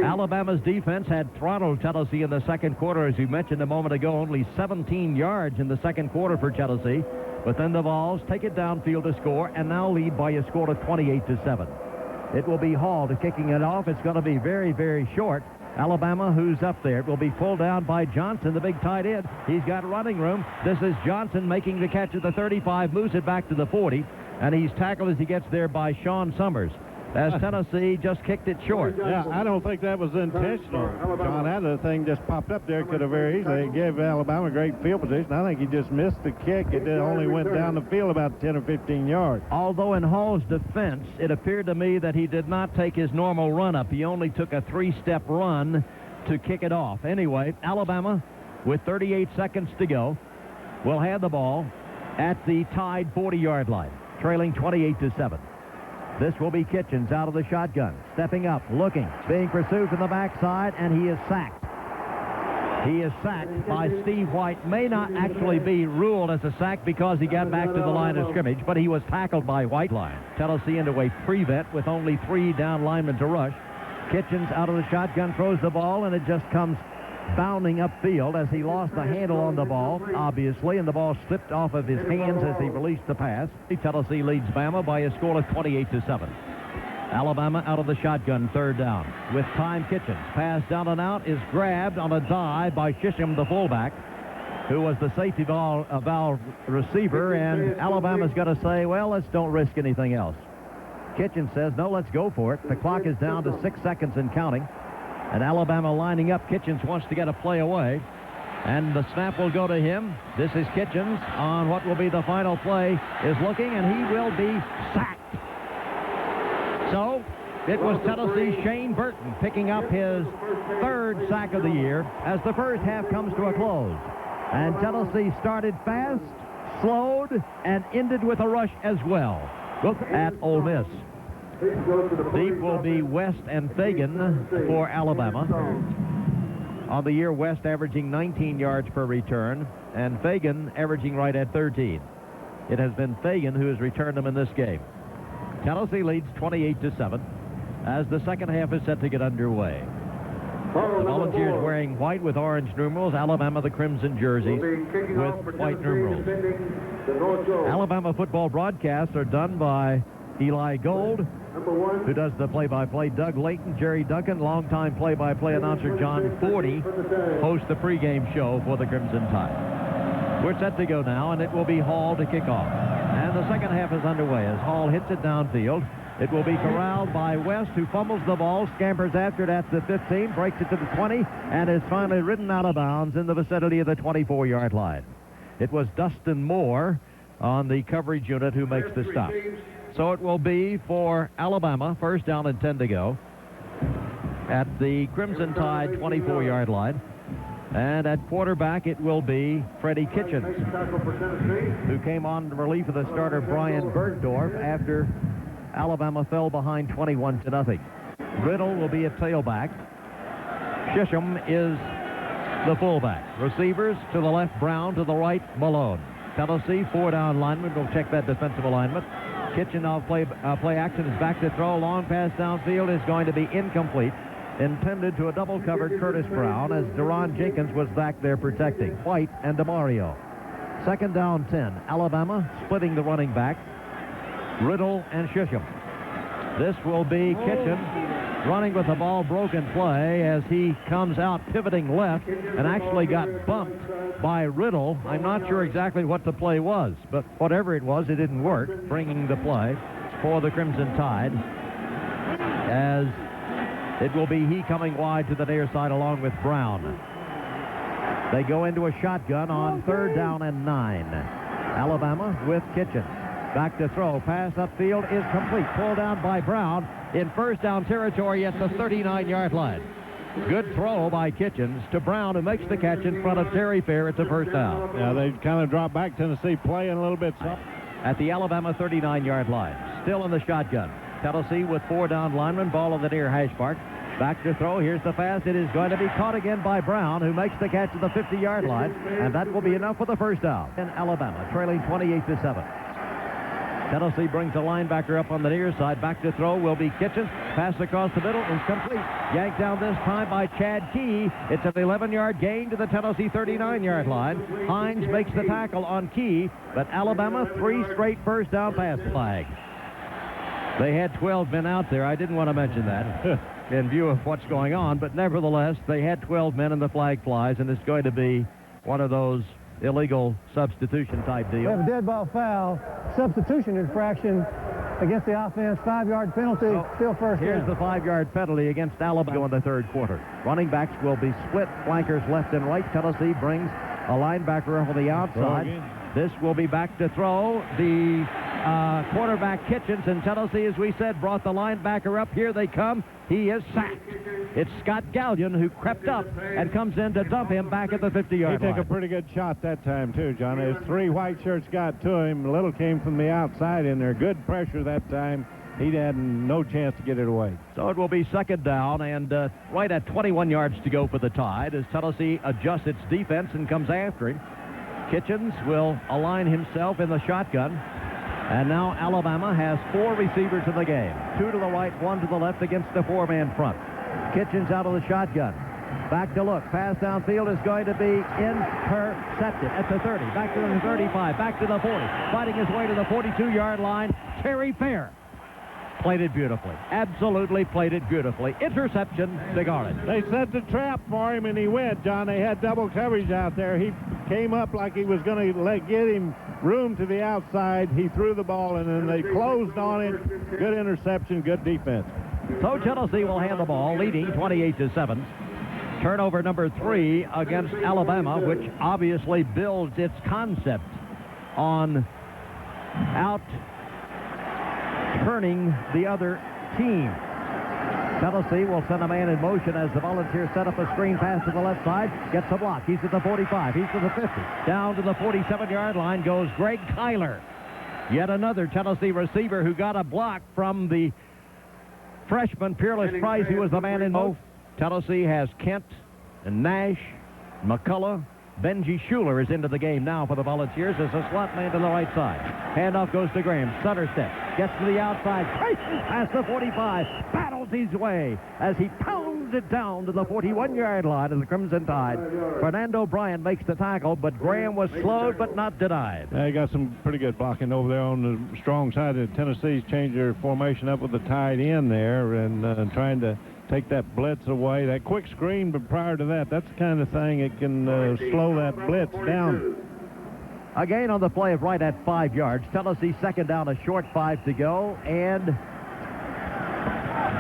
Alabama's defense had throttled Tennessee in the second quarter, as you mentioned a moment ago. Only 17 yards in the second quarter for Tennessee. But then the Vols take it downfield to score, and now lead by a score of 28-7. It will be Hall to kicking it off. It's going to be very, very short. Alabama, who's up there, will be pulled down by Johnson, the big tight end. He's got running room. This is Johnson making the catch at the 35, moves it back to the 40, and he's tackled as he gets there by Sean Summers, as Tennessee just kicked it short. Yeah, I don't think that was intentional, John. That other thing just popped up there. Could have very easily gave Alabama great field position. I think he just missed the kick. It only went down the field about 10 or 15 yards. Although in Hall's defense, it appeared to me that he did not take his normal run-up. He only took a 3-step run to kick it off. Anyway, Alabama, with 38 seconds to go, will have the ball at the tied 40-yard line, trailing 28-7. This will be Kitchens out of the shotgun, stepping up, looking, being pursued from the backside, and he is sacked. He is sacked by Steve White. May not actually be ruled as a sack because he got back to the line of scrimmage, but he was tackled by White. Tennessee into a prevent with only 3 down linemen to rush. Kitchens out of the shotgun, throws the ball, and it just comes bounding upfield as he lost the handle on the ball, obviously, and the ball slipped off of his hands as he released the pass. Tennessee leads Bama by a score of 28-7. Alabama out of the shotgun, third down. With time, Kitchens. Pass down and out is grabbed on a dive by Shisham, the fullback, who was the safety valve receiver, and Alabama's going to say, well, let's don't risk anything else. Kitchens says, no, let's go for it. The clock is down to 6 seconds and counting. And Alabama lining up. Kitchens wants to get a play away. And the snap will go to him. This is Kitchens on what will be the final play. Is looking, and he will be sacked. So it was Tennessee's Shane Burton picking up his 3rd sack of the year as the first half comes to a close. And Tennessee started fast, slowed, and ended with a rush as well. Look at Ole Miss. Deep will be West and Fagan for Alabama. On the year, West averaging 19 yards per return, and Fagan averaging right at 13. It has been Fagan who has returned them in this game. Tennessee leads 28-7 as the second half is set to get underway. The Volunteers wearing white with orange numerals, Alabama the crimson jerseys with white numerals. Alabama football broadcasts are done by Eli Gold, who does the play-by-play. Doug Layton, Jerry Duncan, longtime play-by-play announcer John Forty hosts the pregame show for the Crimson Tide. We're set to go now, and it will be Hall to kick off. And the second half is underway as Hall hits it downfield. It will be corralled by West, who fumbles the ball, scampers after it at the 15, breaks it to the 20, and is finally ridden out of bounds in the vicinity of the 24-yard line. It was Dustin Moore on the coverage unit who makes the stop. So it will be for Alabama, first down and 10 to go at the Crimson Tide 24-yard line. And at quarterback, it will be Freddie Kitchens, who came on in relief of the starter Brian Bergdorf after Alabama fell behind 21-0. Riddle will be a tailback. Shisham is the fullback. Receivers to the left, Brown, to the right, Malone. Tennessee, 4-down lineman will check that defensive alignment. Kitchen off play action is back to throw. Long pass downfield is going to be incomplete. Intended to a double-covered Curtis Brown as Deron Jenkins was back there protecting White and DeMario. Second down 10. Alabama splitting the running back. Riddle and Shisham. This will be Kitchen running with the ball broken play as he comes out pivoting left and actually got bumped by Riddle. I'm not sure exactly what the play was, but whatever it was, it didn't work, bringing the play for the Crimson Tide as it will be he coming wide to the near side along with Brown. They go into a shotgun on 3rd down and 9. Alabama with Kitchen. Back to throw. Pass upfield is complete. Pulled down by Brown in first down territory at the 39-yard line. Good throw by Kitchens to Brown, who makes the catch in front of Terry Fair at the first down. Yeah, they kind of dropped back. Tennessee playing a little bit. At the Alabama 39-yard line. Still in the shotgun. Tennessee with 4-down linemen. Ball in the near hash mark. Back to throw. Here's the pass. It is going to be caught again by Brown, who makes the catch at the 50-yard line. And that will be enough for the first down. In Alabama, trailing 28-7. Tennessee brings a linebacker up on the near side. Back to throw will be Kitchens. Pass across the middle is complete. Yanked down this time by Chad Key. It's an 11-yard gain to the Tennessee 39-yard line. Hines makes the tackle on Key, but Alabama 3 straight first down pass flags. They had 12 men out there. I didn't want to mention that in view of what's going on, but nevertheless, they had 12 men and the flag flies, and it's going to be one of those illegal substitution type deals. We have a dead ball foul, substitution infraction against the offense, 5-yard penalty, still first Here's down. the 5-yard penalty against Alabama in the third quarter. Running backs will be split, flankers left and right. Tennessee brings a linebacker on the outside. This will be back to throw. The quarterback Kitchens, and Tennessee, as we said, brought the linebacker up. Here they come. He is sacked. It's Scott Gallion who crept up and comes in to dump him back at the 50-yard line. He took a pretty good shot that time, too, John. His 3 white shirts got to him. Little came from the outside in there. Good pressure that time. He had no chance to get it away. So it will be second down and right at 21 yards to go for the Tide as Tennessee adjusts its defense and comes after him. Kitchens will align himself in the shotgun. And now Alabama has 4 receivers in the game. 2 to the right, 1 to the left against the 4-man front. Kitchens out of the shotgun. Back to look. Pass downfield is going to be intercepted at the 30. Back to the 35. Back to the 40. Fighting his way to the 42-yard line. Terry Fair. Played it beautifully. Absolutely played it beautifully. Interception to Garland. They set the trap for him, and he went, John. They had double coverage out there. He came up like he was going to get him room to the outside. He threw the ball, and then they closed on it. Good interception, good defense. So Tennessee will hand the ball, leading 28-7. Turnover number 3 against Alabama, which obviously builds its concept on out-turning the other team. Tennessee will send a man in motion as the Volunteers set up a screen pass to the left side. Gets a block. He's at the 45. He's to the 50. Down to the 47-yard line goes Greg Kyler. Yet another Tennessee receiver who got a block from the freshman Peerless Price, who was the man in motion. Tennessee has Kent and Nash, McCullough. Benji Schuler is into the game now for the Volunteers as a slot man to the right side. Handoff goes to Graham. Stutter step. Gets to the outside. Races past the 45. Battles his way as he pounds it down to the 41-yard line of the Crimson Tide. Fernando Bryant makes the tackle, but Graham was slowed but not denied. They got some pretty good blocking over there on the strong side of Tennessee's changed their formation up with the tight end there and trying to take that blitz away. That quick screen, but prior to that, that's the kind of thing that can slow that blitz down. A gain on the play of right at 5 yards. Tennessee second down, a short 5 to go, and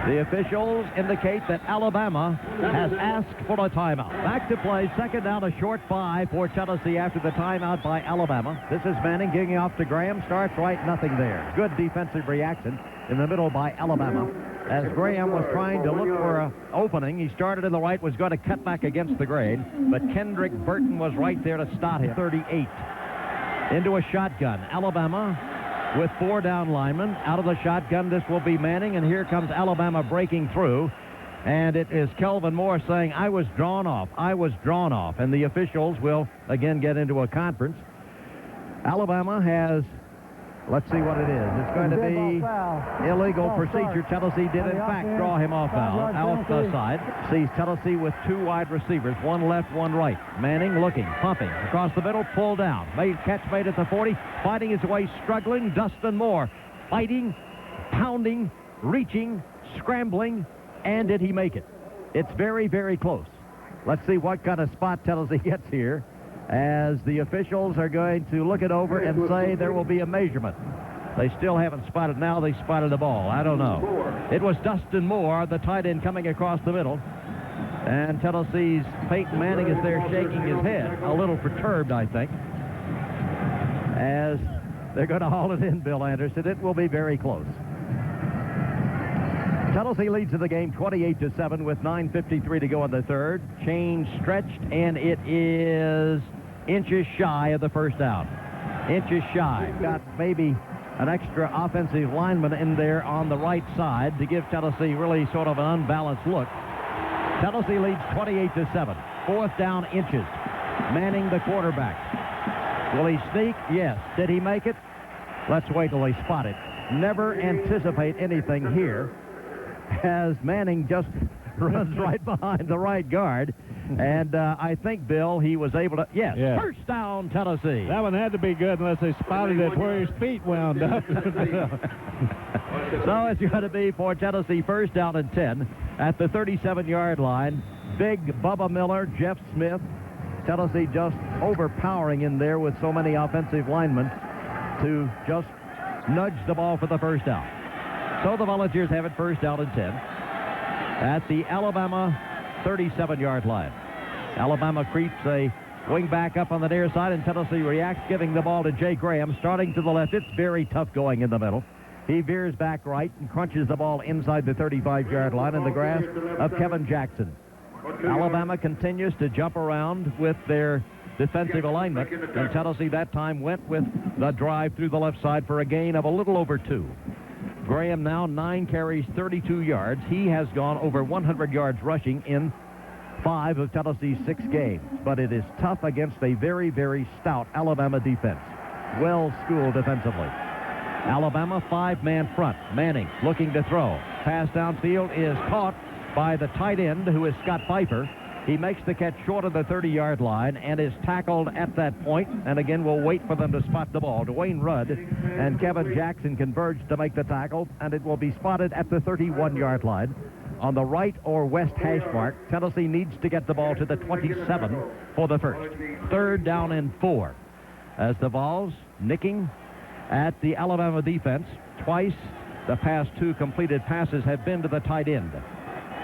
the officials indicate that Alabama has asked for a timeout. Back to play, second down, a short 5 for Tennessee after the timeout by Alabama. This is Manning giving off to Graham. Starts right, nothing there. Good defensive reaction in the middle by Alabama. As Graham was trying to look for an opening, he started in the right, was going to cut back against the grain, but Kendrick Burton was right there to stop him. 38 into a shotgun. Alabama with 4 down linemen. Out of the shotgun, this will be Manning, and here comes Alabama breaking through, and it is Kelvin Moore saying, I was drawn off, and the officials will again get into a conference. Alabama has... Let's see what it is. It's going to be illegal procedure. Tennessee did, in fact, draw him off out the side. Sees Tennessee with 2 wide receivers, one left, one right. Manning looking, pumping. Across the middle, pull down. Catch made at the 40. Fighting his way, struggling. Dustin Moore fighting, pounding, reaching, scrambling, and did he make it? It's very, very close. Let's see what kind of spot Tennessee gets here, as the officials are going to look it over and say there will be a measurement. They still haven't spotted. Now they spotted the ball. I don't know. It was Dustin Moore, the tight end, coming across the middle. And Tennessee's Peyton Manning is there shaking his head, a little perturbed, I think, as they're going to haul it in, Bill Anderson. It will be very close. Tennessee leads in the game 28-7 with 9:53 to go in the third. Chain stretched, and it is inches shy of the first down. Inches shy. Got maybe an extra offensive lineman in there on the right side to give Tennessee really sort of an unbalanced look. Tennessee leads 28-7. 4th down, inches. Manning, the quarterback. Will he sneak? Yes. Did he make it? Let's wait till they spot it. Never anticipate anything here, as Manning just runs right behind the right guard. And I think, Bill, he was able to... Yes, yeah. First down, Tennessee. That one had to be good unless they spotted it where his feet wound up. So it's going to be for Tennessee first down and 10 at the 37-yard line. Big Bubba Miller, Jeff Smith. Tennessee just overpowering in there with so many offensive linemen to just nudge the ball for the first down. So the Volunteers have it first down and 10 at the Alabama 37-yard line. Alabama creeps a wing back up on the near side, and Tennessee reacts, giving the ball to Jay Graham, starting to the left. It's very tough going in the middle. He veers back right and crunches the ball inside the 35-yard line in the grasp of Kevin Jackson. Alabama continues to jump around with their defensive alignment, and Tennessee that time went with the drive through the left side for a gain of a little over 2. Graham now 9 carries, 32 yards. He has gone over 100 yards rushing in 5 of Tennessee's 6 games. But it is tough against a very, very stout Alabama defense. Well-schooled defensively. Alabama 5-man front. Manning looking to throw. Pass downfield is caught by the tight end, who is Scott Pfeiffer. He makes the catch short of the 30-yard line and is tackled at that point. And again, we'll wait for them to spot the ball. Dwayne Rudd and Kevin Jackson converge to make the tackle, and it will be spotted at the 31-yard line on the right or west hash mark. Tennessee needs to get the ball to the 27 for the first. 3rd down and 4. as the Vols nicking at the Alabama defense. Twice the past 2 completed passes have been to the tight end.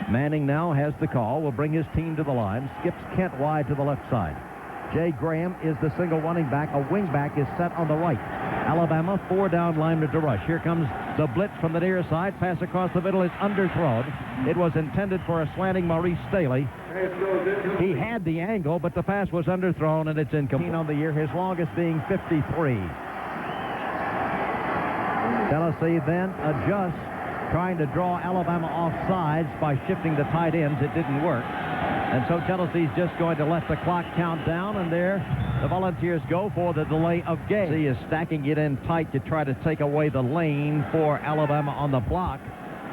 Manning now has the call, will bring his team to the line, skips Kent wide to the left side. Jay Graham is the single running back. A wingback is set on the right. Alabama, 4 down linemen to rush. Here comes the blitz from the near side. Pass across the middle is underthrown. It was intended for a slanting Maurice Staley. He had the angle, but the pass was underthrown, and it's incomplete on the year, his longest being 53. Tennessee then adjusts, trying to draw Alabama off sides by shifting the tight ends. It didn't work. And so Tennessee's just going to let the clock count down, and there the Volunteers go for the delay of game. He is stacking it in tight to try to take away the lane for Alabama on the block,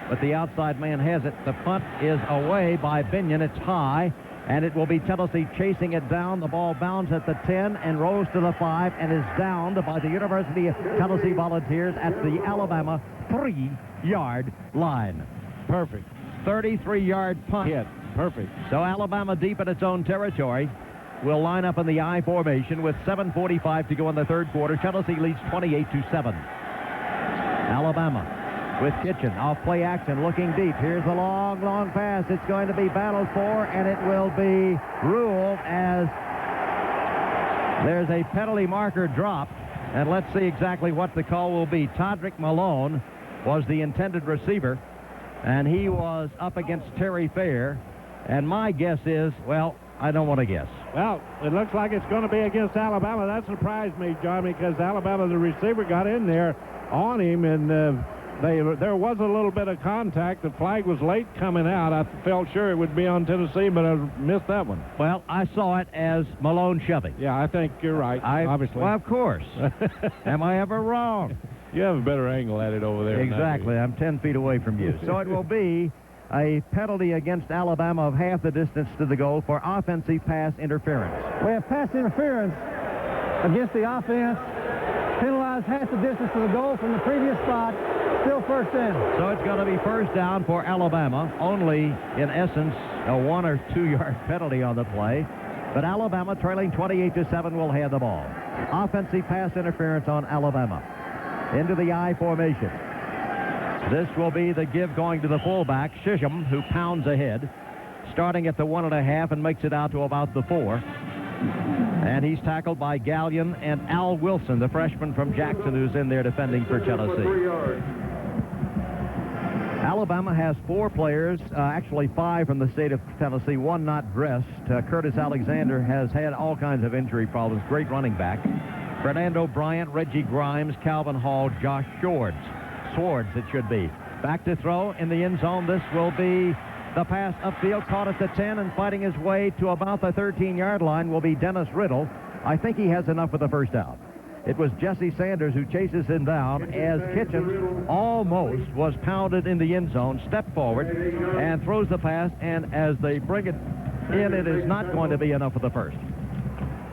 but the outside man has it. The punt is away by Binion. It's high, and it will be Tennessee chasing it down. The ball bounds at the 10 and rolls to the 5 and is downed by the University of Tennessee Volunteers at the Alabama 3-yard line. Perfect. 33-yard punt. Hit. Perfect. So Alabama deep in its own territory will line up in the I formation with 7:45 to go in the third quarter. Tennessee leads 28-7. Alabama with Kitchen off play action, looking deep. Here's a long pass. It's going to be battled for, and it will be ruled as there's a penalty marker dropped. And let's see exactly what the call will be. Todrick Malone was the intended receiver, and he was up against Terry Fair. And my guess is, well, I don't want to guess. Well, it looks like it's going to be against Alabama. That surprised me, John, because Alabama, the receiver, got in there on him, and there was a little bit of contact. The flag was late coming out. I felt sure it would be on Tennessee, but I missed that one. Well, I saw it as Malone shoving. Yeah, I think you're right, obviously. Well, of course. Am I ever wrong? You have a better angle at it over there. Exactly. I'm 10 feet away from you. So it will be a penalty against Alabama of half the distance to the goal for offensive pass interference. We have pass interference against the offense. Penalized half the distance to the goal from the previous spot. Still first down. So it's going to be first down for Alabama. Only, in essence, a 1 or 2 yard penalty on the play. But Alabama, trailing 28-7, will have the ball. Offensive pass interference on Alabama. Into the I formation. This will be the give going to the fullback, Shisholm, who pounds ahead, starting at the 1.5 and makes it out to about the 4. And he's tackled by Gallion and Al Wilson, the freshman from Jackson, who's in there defending for Tennessee. Alabama has 4 players, actually 5 from the state of Tennessee, 1 not dressed. Curtis Alexander has had all kinds of injury problems. Great running back. Fernando Bryant, Reggie Grimes, Calvin Hall, Josh Swords, it should be. Back to throw in the end zone. This will be the pass upfield, caught at the 10 and fighting his way to about the 13-yard line will be Dennis Riddle. I think he has enough for the first down. It was Jesse Sanders who chases him down as Kitchens almost was pounded in the end zone, stepped forward and throws the pass, and as they bring it in, it is not going to be enough for the first.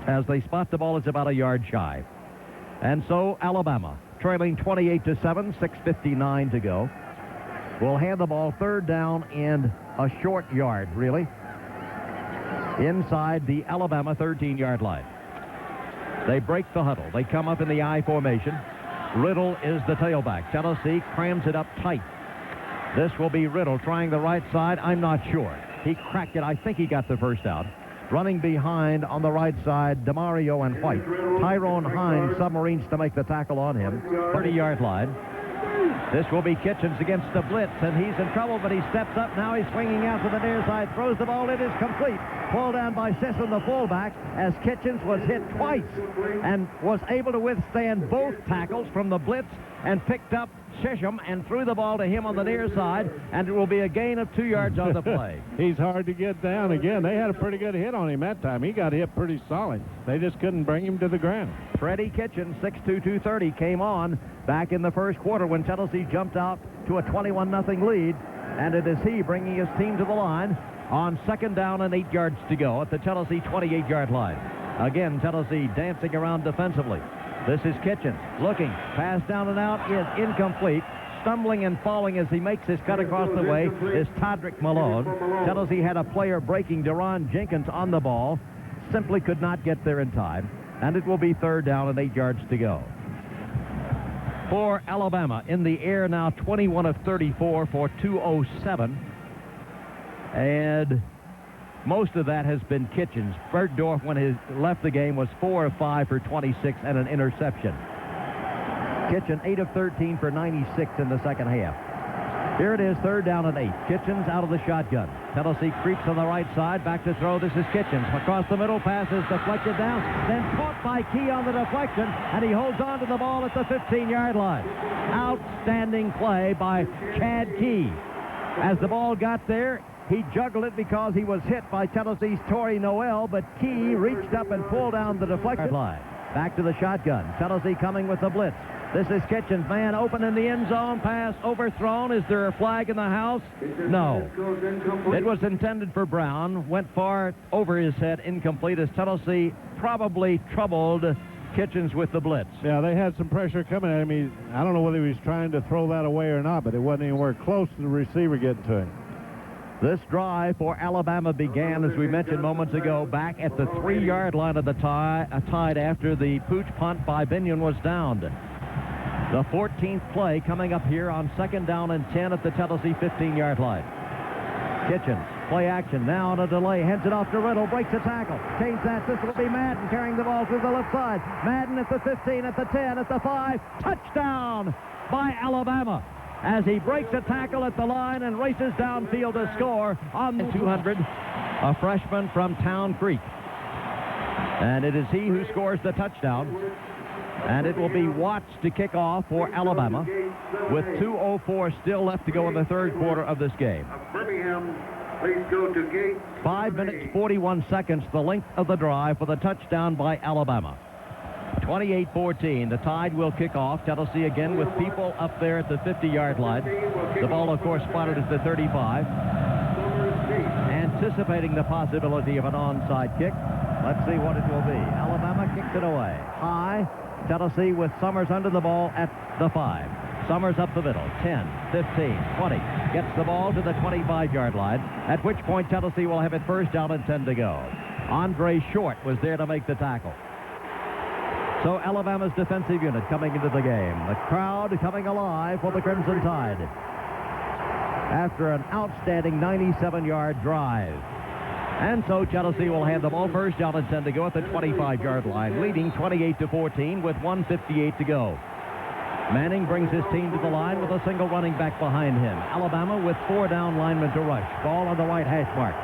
As they spot the ball, it's about a yard shy. And so Alabama, trailing 28-7, 6:59 to go, will hand the ball third down and a short yard, really, inside the Alabama 13-yard line. They break the huddle. They come up in the I formation. Riddle is the tailback. Tennessee crams it up tight. This will be Riddle trying the right side. I'm not sure. He cracked it. I think he got the first out. Running behind on the right side, DeMario and White. Tyrone Hines submarines to make the tackle on him. 30-yard line. This will be Kitchens against the blitz, and he's in trouble, but he steps up. Now he's swinging out to the near side, throws the ball. It is complete. Pulled down by Sisson, the fullback, as Kitchens was hit twice and was able to withstand both tackles from the blitz and picked up Shisholm and threw the ball to him on the near side, and it will be a gain of 2 yards on the play. He's hard to get down again. They had a pretty good hit on him that time. He got hit pretty solid. They just couldn't bring him to the ground. Freddie Kitchens, 6'2", 230, came on back in the first quarter when Tennessee jumped out to a 21-0 lead, and it is he bringing his team to the line on second down and 8 yards to go at the Tennessee 28-yard line. Again, Tennessee dancing around defensively. This is Kitchens looking. Pass down and out is incomplete. Stumbling and falling as he makes his cut across the way is Todrick Malone. Tennessee had a player breaking, Deron Jenkins, on the ball. Simply could not get there in time. and it will be 3rd down and 8 yards to go. For Alabama, in the air now, 21 of 34 for 207. And most of that has been Kitchens. Bergdorf, when he left the game, was 4 of 5 for 26 and an interception. Kitchen, 8 of 13 for 96 in the second half. Here it is, 3rd down and 8. Kitchens out of the shotgun. Tennessee creeps on the right side. Back to throw. This is Kitchens. Across the middle. Pass is deflected down. Then caught by Key on the deflection. And he holds on to the ball at the 15-yard line. Outstanding play by Chad Key. As the ball got there, he juggled it because he was hit by Tennessee's Torrey Noel. But Key reached up and pulled down the deflection line. Back to the shotgun. Tennessee coming with the blitz. This is Kitchens. Man open in the end zone. Pass overthrown. Is there a flag in the house? No. It was intended for Brown. Went far over his head. Incomplete, as Tennessee probably troubled Kitchens with the blitz. Yeah, they had some pressure coming at him. I don't know whether he was trying to throw that away or not, but it wasn't anywhere close to the receiver getting to him. This drive for Alabama began, as we mentioned moments ago, back at the 3-yard line of the Tide after the pooch punt by Binion was downed. The 14th play coming up here on 2nd down and 10 at the Tennessee 15-yard line. Kitchens, play action, now on a delay, heads it off to Riddle, breaks a tackle, change that, this will be Madden carrying the ball through the left side. Madden at the 15, at the 10, at the 5, touchdown by Alabama, as he breaks a tackle at the line and races downfield to score on the 200, a freshman from Town Creek. And it is he who scores the touchdown. And it will be Watts to kick off for Alabama with 2:04 still left to go in the 3rd quarter of this game. Birmingham, please go to gate 5 minutes, 41 seconds, the length of the drive for the touchdown by Alabama. 28-14, the Tide will kick off. Tennessee again with people up there at the 50-yard line. The ball, of course, spotted at the 35. Anticipating the possibility of an onside kick. Let's see what it will be. Alabama kicks it away. High. Tennessee with Summers under the ball at the 5. Summers up the middle. 10, 15, 20. Gets the ball to the 25-yard line, at which point Tennessee will have it 1st down and 10 to go. Andre Short was there to make the tackle. So Alabama's defensive unit coming into the game. The crowd coming alive for the Crimson Tide after an outstanding 97-yard drive. And so Tennessee will hand the ball 1st down and 10 to go at the 25-yard line, leading 28-14 with 1:58 to go. Manning brings his team to the line with a single running back behind him. Alabama with 4 down linemen to rush. Ball on the right hash mark.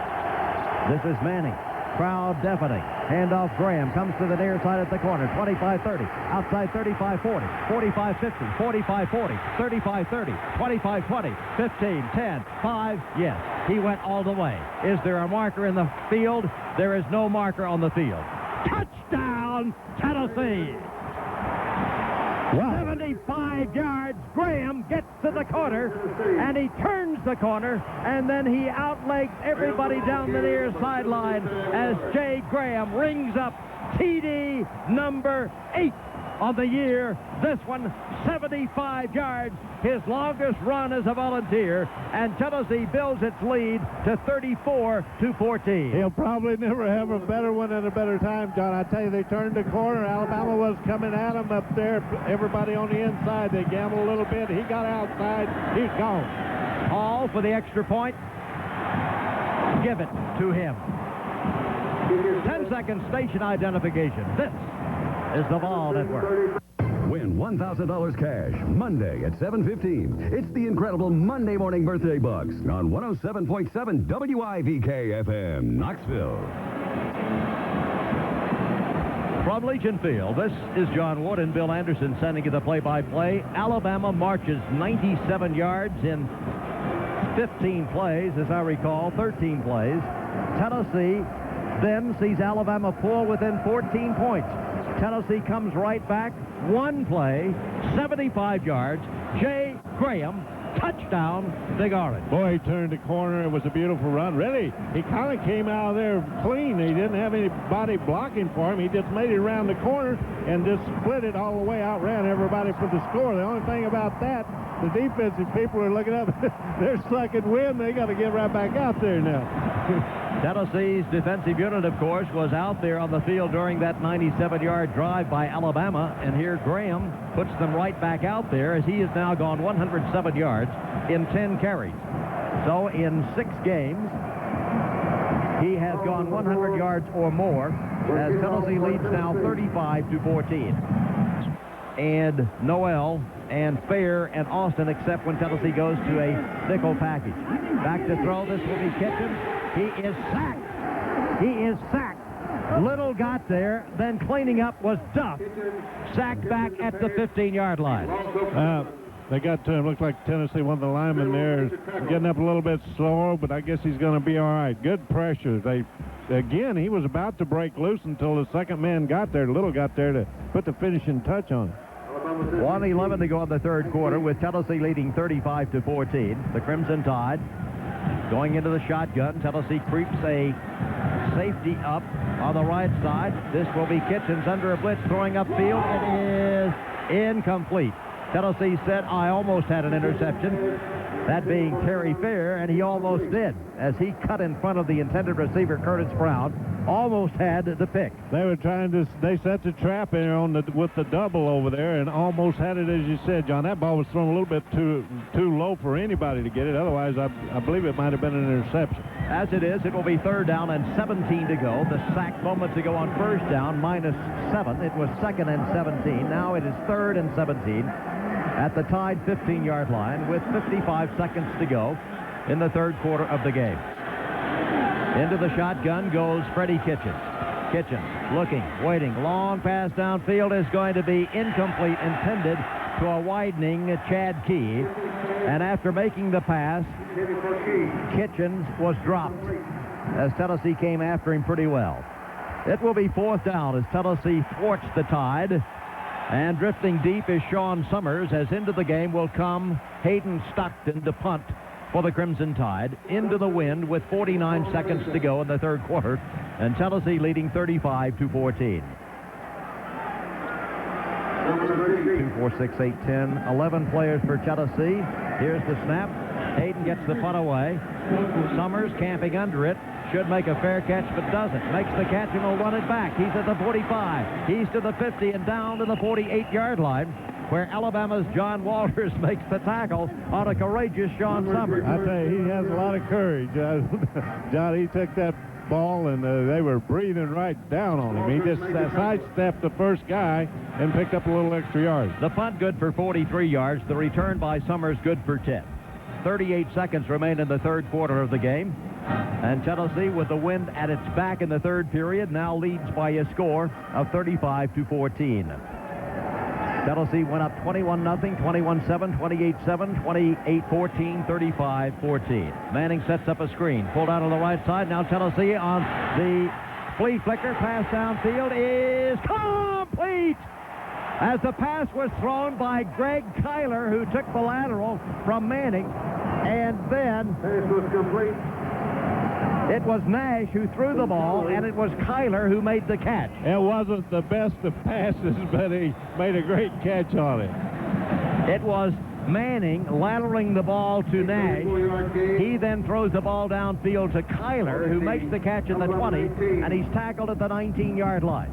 This is Manning. Crowd deafening. Handoff Graham comes to the near side at the corner. 25-30. Outside 35-40. 45-50. 45-40. 35-30. 25-20. 15-10. 5. Yes, he went all the way. Is there a marker in the field? There is no marker on the field. Touchdown, Tennessee! Wow. 75 yards. Graham gets to the corner, and he turns the corner, and then he outlegs everybody down the near sideline as Jay Graham rings up TD number 8 on the year. This one, 75 yards, his longest run as a Volunteer, and Tennessee builds its lead to 34-14. He'll probably never have a better one at a better time, John. I tell you, they turned the corner. Alabama was coming at him up there. Everybody on the inside, they gambled a little bit. He got outside. He's gone. Hall for the extra point. Give it to him. 10-second station identification. This is the Ball Network. Win $1,000 cash Monday at 7:15. It's the incredible Monday Morning Birthday Bucks on 107.7 WIVK FM, Knoxville. From Legion Field, this is John Wood and Bill Anderson sending you the play-by-play. Alabama marches 97 yards in 15 plays, as I recall, 13 plays. Tennessee then sees Alabama pull within 14 points. Tennessee comes right back, one play, 75 yards. Jay Graham, touchdown, Big Orange. Boy, he turned the corner. It was a beautiful run. Really, he kind of came out of there clean. He didn't have anybody blocking for him. He just made it around the corner and just split it all the way, outran everybody for the score. The only thing about that, the defensive people are looking up. They're sucking wind. They got to get right back out there now. Tennessee's defensive unit, of course, was out there on the field during that 97-yard drive by Alabama, and here Graham puts them right back out there as he has now gone 107 yards in 10 carries. So in 6 games, he has gone 100 yards or more as Tennessee leads now 35-14. And Noel and Fair and Austin, except when Tennessee goes to a nickel package. Back to throw. This will be Kitchens. He is sacked. He is sacked. Little got there, then cleaning up was Duff. Sacked back at the 15-yard line. They got to him. Looked like Tennessee, one of the linemen there, is getting up a little bit slow, but I guess he's going to be all right. Good pressure. Again, he was about to break loose until the second man got there. Little got there to put the finishing touch on it. 1:11 to go in the third quarter with Tennessee leading 35-14. The Crimson Tide going into the shotgun. Tennessee creeps a safety up on the right side. This will be Kitchens under a blitz throwing upfield. It is incomplete. Tennessee said, I almost had an interception. That being Terry Fair, and he almost did as he cut in front of the intended receiver, Curtis Brown. Almost had the pick. They were trying to, they set the trap in on with the double over there and almost had it, as you said, John. That ball was thrown a little bit too low for anybody to get it. Otherwise, I believe it might have been an interception. As it is, it will be 3rd down and 17 to go. The sack moments ago on 1st down, -7. It was 2nd and 17. Now it is 3rd and 17 at the Tide 15-yard line with 55 seconds to go in the third quarter of the game. Into the shotgun goes Freddie Kitchens. Kitchens looking, waiting. Long pass downfield is going to be incomplete, intended to a widening Chad Key. And after making the pass, Kitchens was dropped as Tennessee came after him pretty well. It will be 4th down as Tennessee thwarts the Tide. And drifting deep is Sean Summers, as into the game will come Hayden Stockton to punt for the Crimson Tide. Into the wind with 49 seconds to go in the third quarter, and Tennessee leading 35-14. 2, 4, 6, 8, 10, 11 players for Tennessee. Here's the snap. Hayden gets the punt away. Summers camping under it. Should make a fair catch, but doesn't. Makes the catch and will run it back. He's at the 45. He's to the 50 and down to the 48-yard line, where Alabama's John Walters makes the tackle on a courageous Sean Summers. I tell you, he has a lot of courage. John, he took that ball, and they were breathing right down on him. He just sidestepped the first guy and picked up a little extra yards. The punt good for 43 yards. The return by Summers good for 10. 38 seconds remain in the third quarter of the game. And Tennessee, with the wind at its back in the third period, now leads by a score of 35-14. Tennessee went up 21-0, 21-7, 28-7, 28-14, 35-14. Manning sets up a screen. Pulled out on the right side. Now Tennessee on the flea flicker. Pass downfield is complete. As the pass was thrown by Greg Kyler, who took the lateral from Manning. And then Pass was complete. it was Nash who threw the ball, and it was Kyler who made the catch. It wasn't the best of passes, but he made a great catch on it. It was Manning lateraling the ball to Nash. He then throws the ball downfield to Kyler, who makes the catch at the 20, and he's tackled at the 19-yard line.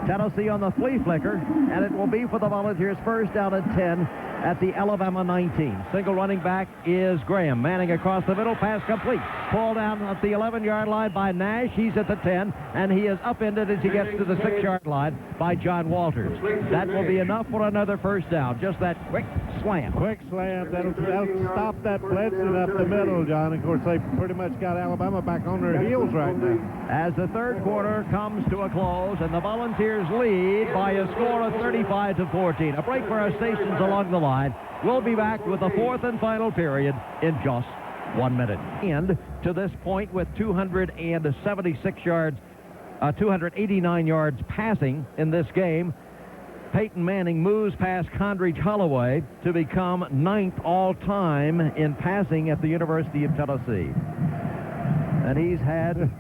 Tennessee on the flea flicker, and it will be for the Volunteers 1st down and 10 at the Alabama 19. Single running back is Graham. Manning across the middle, pass complete. Pulled down at the 11-yard line by Nash. He's at the 10, and he is upended as he gets to the 6-yard line by John Walters. That will be enough for another 1st down. Just that quick slam. Quick slam. That'll stop that blitzing up the middle, John. Of course, they pretty much got Alabama back on their heels right now. As the third quarter comes to a close, and the Volunteers lead by a score of 35-14. A break for our stations along the line. We'll be back with the 4th and final period in just 1 minute. And to this point, with 276 yards, 289 yards passing in this game, Peyton Manning moves past Condredge Holloway to become 9th all-time in passing at the University of Tennessee. And he's had...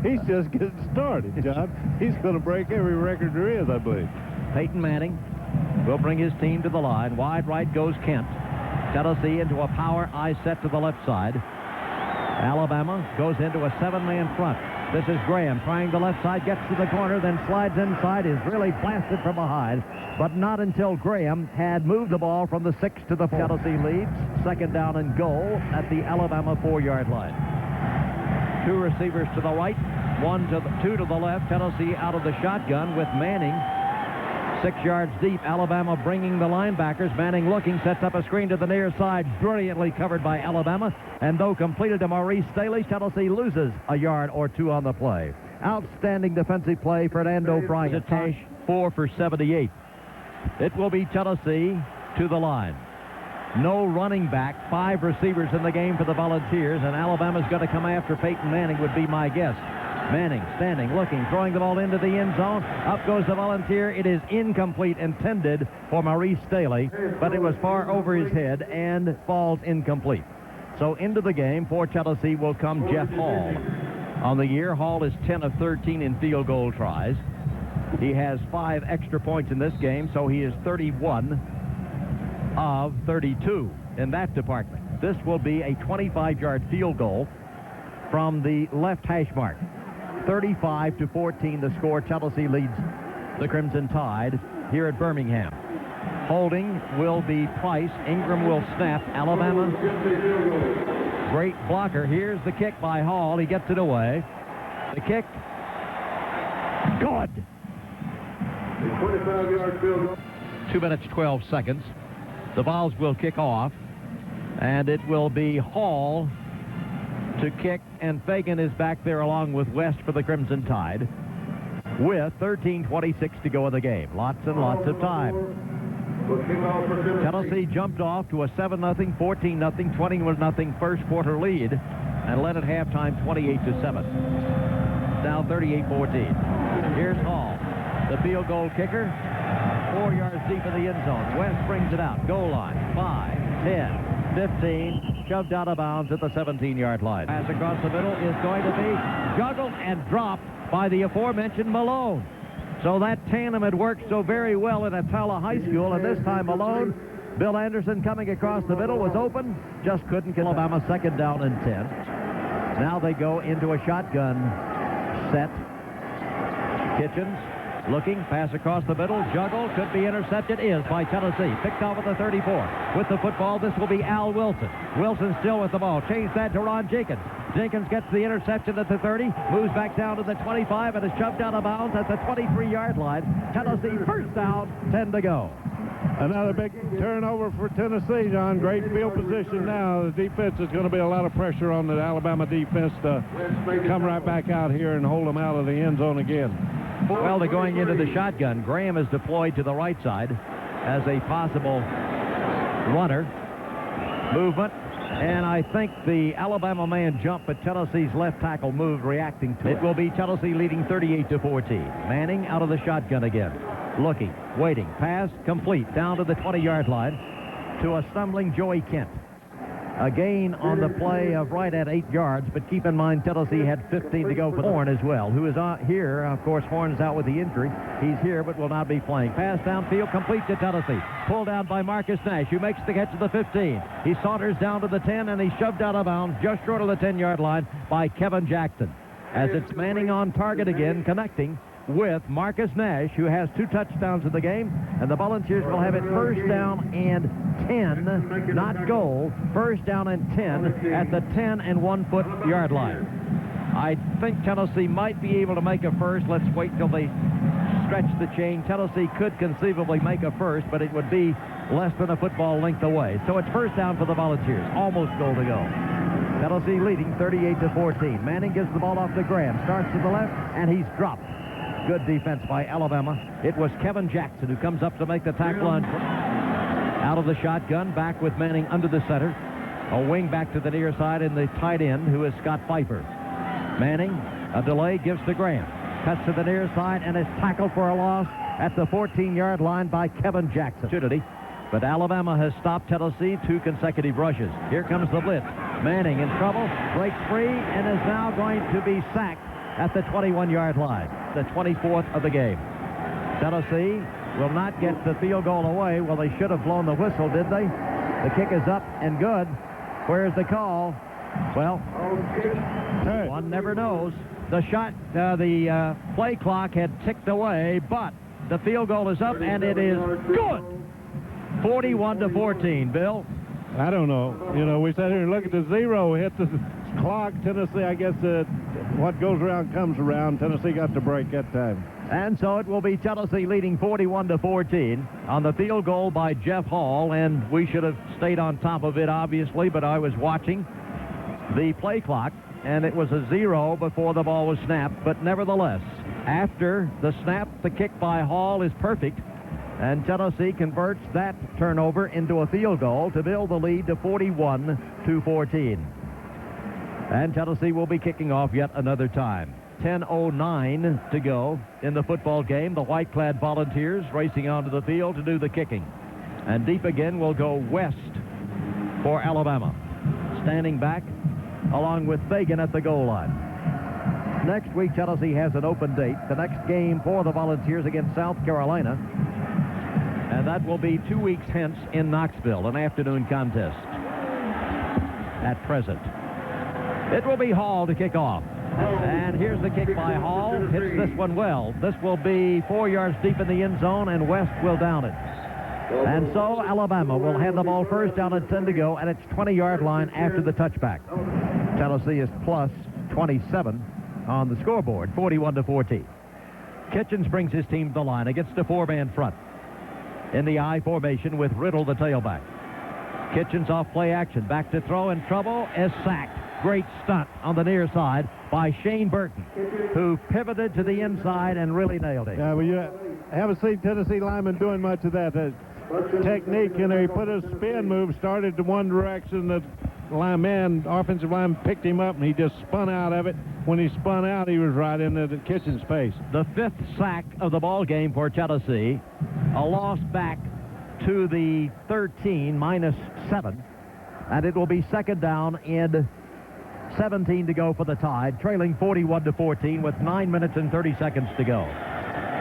He's just getting started, John. He's going to break every record there is, I believe. Peyton Manning will bring his team to the line. Wide right goes Kent. Tennessee into a power I set to the left side. Alabama goes into a 7-man front. This is Graham trying the left side, gets to the corner, then slides inside, is really blasted from behind, but not until Graham had moved the ball from the 6 to the 4. Tennessee leads, 2nd down and goal at the Alabama 4-yard line. 2 receivers to the right, 2 to the left. Tennessee out of the shotgun with Manning 6 yards deep. Alabama bringing the linebackers. Manning looking, sets up a screen to the near side, brilliantly covered by Alabama, and though completed to Maurice Staley, Tennessee loses a yard or 2 on the play. Outstanding defensive play. Fernando Bryant, 4 for 78. It will be Tennessee to the line. No running back, 5 receivers in the game for the Volunteers, and Alabama's going to come after Peyton Manning, would be my guess. Manning standing, looking, throwing the ball into the end zone. Up goes the Volunteer. It is incomplete, intended for Maurice Staley, but it was far over his head and falls incomplete. So into the game for Tennessee will come Jeff Hall. On the year, Hall is 10 of 13 in field goal tries. He has 5 extra points in this game, so he is 31 of 32 in that department. This will be a 25-yard field goal from the left hash mark. 35-14 the score. Tennessee leads the Crimson Tide here at Birmingham. Holding will be Price. Ingram will snap. Alabama, great blocker. Here's the kick by Hall. He gets it away. The kick, good. 25-yard field goal. 2 minutes, 12 seconds. The Vols will kick off, and it will be Hall to kick, and Fagan is back there along with West for the Crimson Tide with 13:26 to go in the game. Lots and lots of time. Tennessee jumped off to a 7-0, 14-0, 21-0 first quarter lead and led at halftime 28-7. Now 38-14. Here's Hall, the field goal kicker, 4 yards deep in the end zone. West brings it out. Goal line. 5, 10, 15. Shoved out of bounds at the 17-yard line. Pass across the middle is going to be juggled and dropped by the aforementioned Malone. So that tandem had worked so very well at Atala High School, and this time Malone, Bill Anderson coming across the middle, was open, just couldn't get Alabama 2nd down and 10. Now they go into a shotgun set. Kitchens looking, pass across the middle, juggle, could be intercepted, is by Tennessee. Picked off at the 34. With the football, this will be Al Wilson. Wilson still with the ball. Change that to Ron Jenkins. Jenkins gets the interception at the 30, moves back down to the 25, and is shoved out of bounds at the 23-yard line. Tennessee first down, 10 to go. Another big turnover for Tennessee, John. Great field position now. The defense is going to be a lot of pressure on the Alabama defense to come right back out here and hold them out of the end zone again. Well, they're going into the shotgun. Graham is deployed to the right side as a possible runner. Movement. And I think the Alabama man jumped, but Tennessee's left tackle moved, reacting to it. It will be Tennessee leading 38-14. Manning out of the shotgun again. Looking, waiting. Pass complete down to the 20-yard line to a stumbling Joey Kent. A gain on the play of right at 8 yards, but keep in mind Tennessee had 15 to go for Horn as well, who is here. Of course, Horn's out with the injury. He's here, but will not be playing. Pass downfield, complete to Tennessee. Pulled down by Marcus Nash, who makes the catch to the 15. He saunters down to the 10, and he's shoved out of bounds just short of the 10-yard line by Kevin Jackson. As it's Manning on target again, connecting with Marcus Nash, who has 2 touchdowns in the game, and the Volunteers will have it first down and 10, not goal, first down and 10 at the 10 and 1 foot yard line. I think Tennessee might be able to make a first. Let's wait till they stretch the chain. Tennessee could conceivably make a first, but it would be less than a football length away. So it's first down for the Volunteers, almost goal to go. Tennessee leading 38-14. Manning gives the ball off to Graham, starts to the left, and he's dropped. Good defense by Alabama. It was Kevin Jackson who comes up to make the tackle on. Out of the shotgun, back with Manning under the center. A wing back to the near side in the tight end, who is Scott Pfeiffer. Manning, a delay, gives to Graham. Cuts to the near side and is tackled for a loss at the 14-yard line by Kevin Jackson. But Alabama has stopped Tennessee 2 consecutive rushes. Here comes the blitz. Manning in trouble, breaks free, and is now going to be sacked at the 21-yard line, the 24th of the game. Tennessee will not get the field goal away. Well, they should have blown the whistle, did they? The kick is up and good. Where's the call? Well, Hey. one never knows. The play clock had ticked away, but the field goal is up, and it is good. 41-14, Bill. I don't know. You know, we sat here and look at the zero, hit the clock. Tennessee, I guess what goes around comes around. Tennessee got the break that time. And so it will be Tennessee leading 41-14 on the field goal by Jeff Hall, and we should have stayed on top of it, obviously, but I was watching the play clock, and it was a 0 before the ball was snapped. But nevertheless, after the snap, the kick by Hall is perfect, and Tennessee converts that turnover into a field goal to build the lead to 41-14. And Tennessee will be kicking off yet another time. 10:09 to go in the football game. The white-clad Volunteers racing onto the field to do the kicking. And deep again will go West for Alabama. Standing back along with Fagan at the goal line. Next week, Tennessee has an open date. The next game for the Volunteers against South Carolina. And that will be 2 weeks hence in Knoxville, an afternoon contest at present. It will be Hall to kick off. And here's the kick by Hall. Hits this one well. This will be 4 yards deep in the end zone, and West will down it. And so Alabama will have the ball first down at 10 to go at its 20-yard line after the touchback. Tennessee is plus 27 on the scoreboard, 41-14. Kitchens brings his team to the line against a 4-man front in the I formation with Riddle, the tailback. Kitchens off play action, back to throw, in trouble, is sacked. Great stunt on the near side by Shane Burton, who pivoted to the inside and really nailed it. Yeah, well, you haven't seen Tennessee linemen doing much of that. Technique, you know, he put a spin move, started to one direction. The offensive lineman picked him up, and he just spun out of it. When he spun out, he was right into the Kitchens' face. The 5th sack of the ball game for Tennessee. A loss back to the 13, -7. And it will be second down in 17 to go for the Tide, trailing 41-14 with 9 minutes and 30 seconds to go.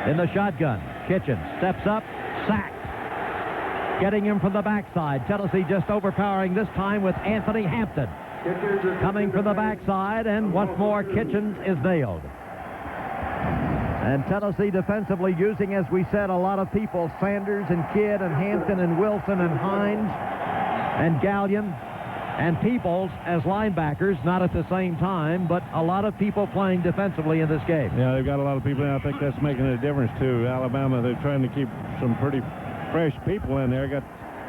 In the shotgun, Kitchens steps up, sacked. Getting him from the backside. Tennessee just overpowering this time with Anthony Hampton. Coming from the backside, and once more Kitchens is nailed. And Tennessee defensively using, as we said, a lot of people. Sanders and Kidd and Hampton and Wilson and Hines and Gallion and Peoples as linebackers, not at the same time, but a lot of people playing defensively in this game. Yeah, they've got a lot of people, and I think that's making a difference, too. Alabama, they're trying to keep some pretty fresh people in there. Got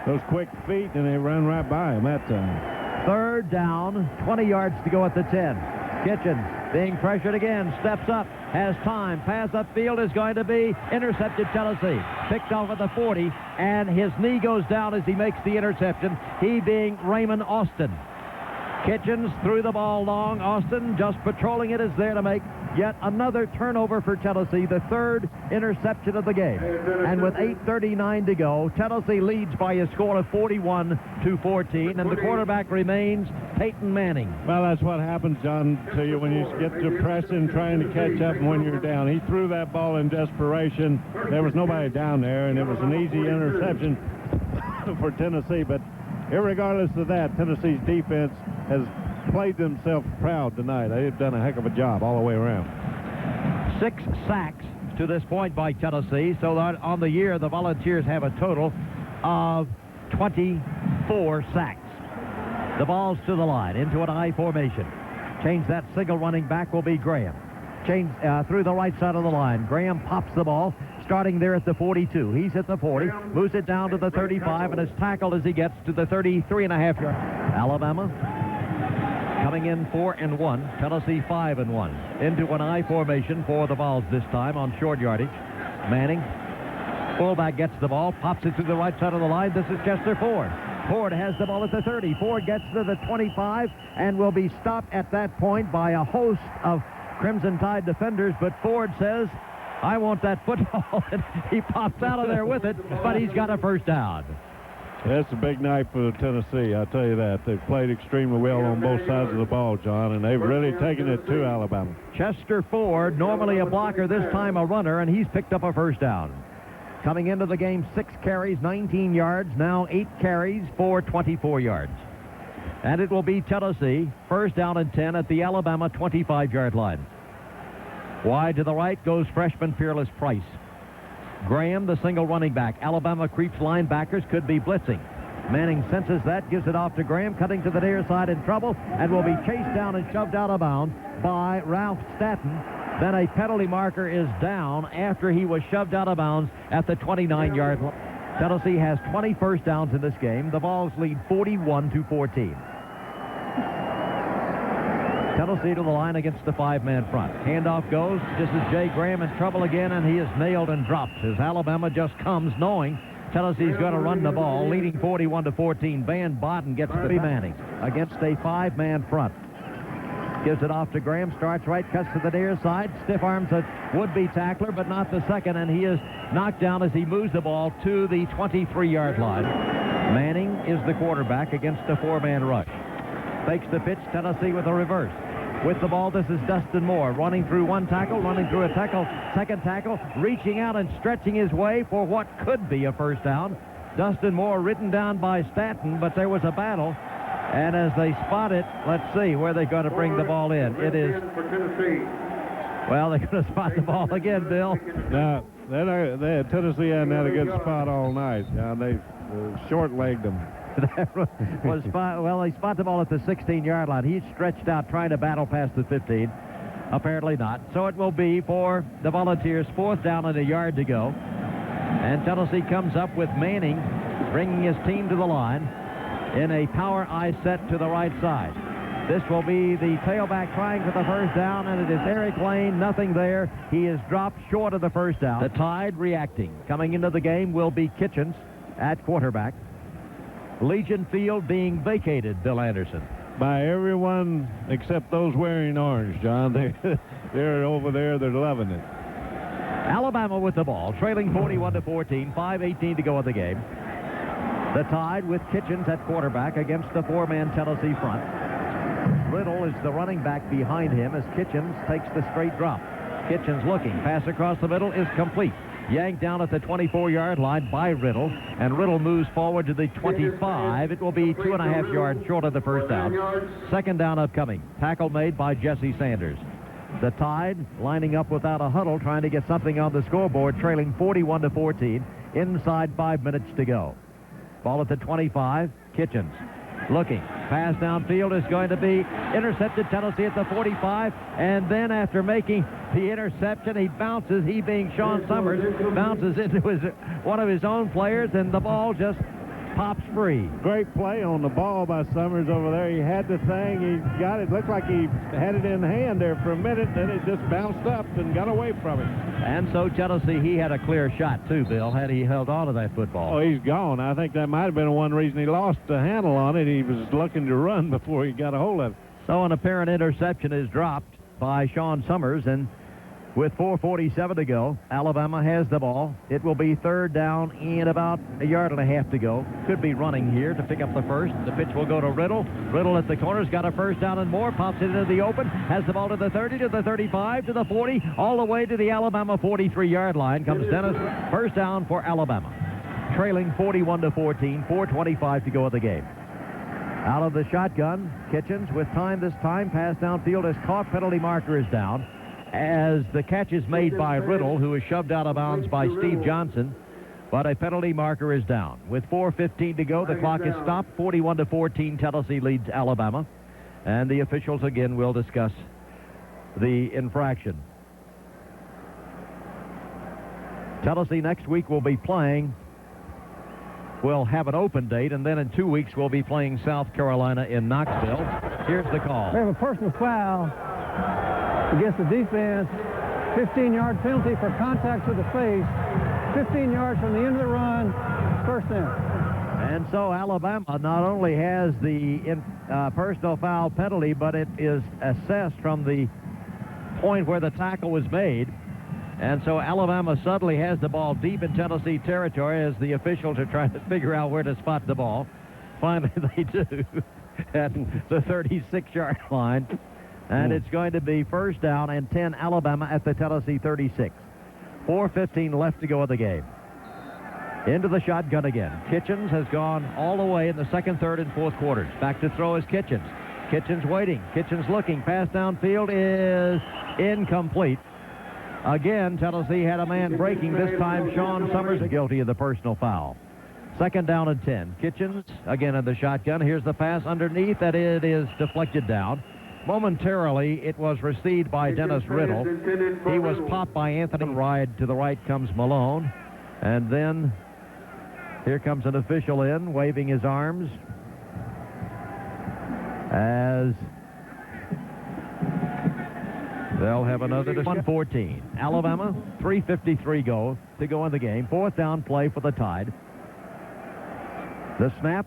those quick feet, and they run right by them that time. Third down, 20 yards to go at the 10. Kitchens being pressured again, steps up, has time, pass upfield is going to be intercepted. Tennessee picked off at the 40, and his knee goes down as he makes the interception, he being Raymond Austin. Kitchens threw the ball long. Austin just patrolling it is there to make yet another turnover for Tennessee, the 3rd interception of the game. And with 8:39 to go, Tennessee leads by a score of 41-14, and the quarterback remains Peyton Manning. Well, that's what happens, John, to you when you get to pressing, trying to catch up, and when you're down. He threw that ball in desperation. There was nobody down there, and it was an easy interception for Tennessee. But irregardless of that, Tennessee's defense has played themselves proud tonight. They've done a heck of a job all the way around. 6 sacks to this point by Tennessee, so that on the year the Volunteers have a total of 24 sacks. The ball's to the line, into an I formation. Change that single running back will be Graham. Change through the right side of the line. Graham pops the ball, starting there at the 42. He's at the 40, moves it down to the 35, and is tackled as he gets to the 33.5 yard. Alabama coming in 4-1. Tennessee 5-1. Into an I formation for the Vols this time on short yardage. Manning, fullback, gets the ball, pops it to the right side of the line. This is Chester Ford. Ford has the ball at the 30. Ford gets to the 25 and will be stopped at that point by a host of Crimson Tide defenders, but Ford says, I want that football, and he pops out of there with it, but he's got a first down. That's a big night for Tennessee, I'll tell you that. They've played extremely well on both sides of the ball, John, and they've really taken it to Alabama. Chester Ford, normally a blocker, this time a runner, and he's picked up a first down. Coming into the game, 6 carries, 19 yards, now 8 carries for 24 yards. And it will be Tennessee, first down and 10 at the Alabama 25-yard line. Wide to the right goes freshman Fearless Price. Graham, the single running back. Alabama creeps linebackers, could be blitzing. Manning senses that, gives it off to Graham, cutting to the near side in trouble, and will be chased down and shoved out of bounds by Ralph Staton. Then a penalty marker is down after he was shoved out of bounds at the 29-yard line. Tennessee has 20 first downs in this game. The Vols lead 41-14. Tennessee to the line against the five-man front. Handoff goes. This is Jay Graham in trouble again, and he is nailed and dropped as Alabama just comes knowing Tennessee's going to run the ball, leading 41-14. Van Baden gets the Manning against a five-man front. Gives it off to Graham, starts right, cuts to the near side, stiff arms a would-be tackler, but not the second, and he is knocked down as he moves the ball to the 23-yard line. Manning is the quarterback against a four-man rush. Fakes the pitch, Tennessee with a reverse. With the ball, this is Dustin Moore, running through one tackle, running through a tackle, second tackle, reaching out and stretching his way for what could be a first down. Dustin Moore ridden down by Staton, but there was a battle. And as they spot it, let's see where they're going to bring the ball in. It is, well, they're going to spot the ball again, Bill. Now, Tennessee hadn't had a good spot all night. They short-legged them. Well, they spot the ball at the 16-yard line. He's stretched out trying to battle past the 15. Apparently not. So it will be for the Volunteers, fourth down and a yard to go. And Tennessee comes up with Manning bringing his team to the line in a power I set to the right side. This will be the tailback trying for the first down, and it is Eric Lane, nothing there. He is dropped short of the first down. The Tide reacting. Coming into the game will be Kitchens at quarterback. Legion Field being vacated, Bill Anderson. By everyone except those wearing orange, John. They're over there. They're loving it. Alabama with the ball, trailing 41-14, 5:18 to go in the game. The Tide with Kitchens at quarterback against the four-man Tennessee front. Riddle is the running back behind him as Kitchens takes the straight drop. Kitchens looking. Pass across the middle is complete. Yanked down at the 24-yard line by Riddle, and Riddle moves forward to the 25. It will be 2.5 yards short of the first down. Second down upcoming. Tackle made by Jesse Sanders. The Tide lining up without a huddle, trying to get something on the scoreboard, trailing 41-14. Inside 5 minutes to go. Ball at the 25. Kitchens looking. Pass downfield is going to be intercepted. Tennessee at the 45. And then after making the interception, he bounces. He being Sean Summers, bounces into one of his own players, and the ball just pops free. Great play on the ball by Summers over there. He had the thing. He got it. Looked like he had it in hand there for a minute. Then it just bounced up and got away from it. And so Tennessee, he had a clear shot too, Bill, had he held on to that football. Oh, he's gone. I think that might have been one reason he lost the handle on it. He was looking to run before he got a hold of it. So an apparent interception is dropped by Sean Summers, and with 4:47 to go, Alabama has the ball. It will be third down and about 1.5 yards to go. Could be running here to pick up the first. The pitch will go to Riddle. Riddle at the corners, got a first down and more, pops it into the open, has the ball to the 30, to the 35, to the 40, all the way to the Alabama 43-yard line. Comes Dennis. First down for Alabama. Trailing 41-14, 4:25 to go in the game. Out of the shotgun, Kitchens with time this time. Pass downfield is caught. Penalty marker is down as the catch is made by Riddle, who is shoved out of bounds by Steve Johnson, but a penalty marker is down. With 4:15 to go, the clock is stopped. 41-14, Tennessee leads Alabama, and the officials again will discuss the infraction. Tennessee next week will be playing. We'll have an open date, and then in 2 weeks we'll be playing South Carolina in Knoxville. Here's the call. We have a personal foul against the defense. 15-yard penalty for contact to the face. 15 yards from the end of the run. First down. And so Alabama not only has the personal foul penalty, but it is assessed from the point where the tackle was made. And so Alabama suddenly has the ball deep in Tennessee territory as the officials are trying to figure out where to spot the ball. Finally, they do at the 36-yard line. And it's going to be first down and 10 Alabama at the Tennessee 36. 4:15 left to go in the game. Into the shotgun again. Kitchens has gone all the way in the second, third, and fourth quarters. Back to throw is Kitchens. Kitchens waiting. Kitchens looking. Pass downfield is incomplete. Again, Tennessee had a man breaking. This time, Sean Summers guilty of the personal foul. Second down and 10. Kitchens again in the shotgun. Here's the pass underneath, and it is deflected down. Momentarily, it was received by Dennis Riddle. He was popped by Anthony Ride. To the right comes Malone. And then here comes an official in, waving his arms as they'll have another 1-14. Alabama, 3:53 to go in the game. Fourth down play for the Tide. The snap,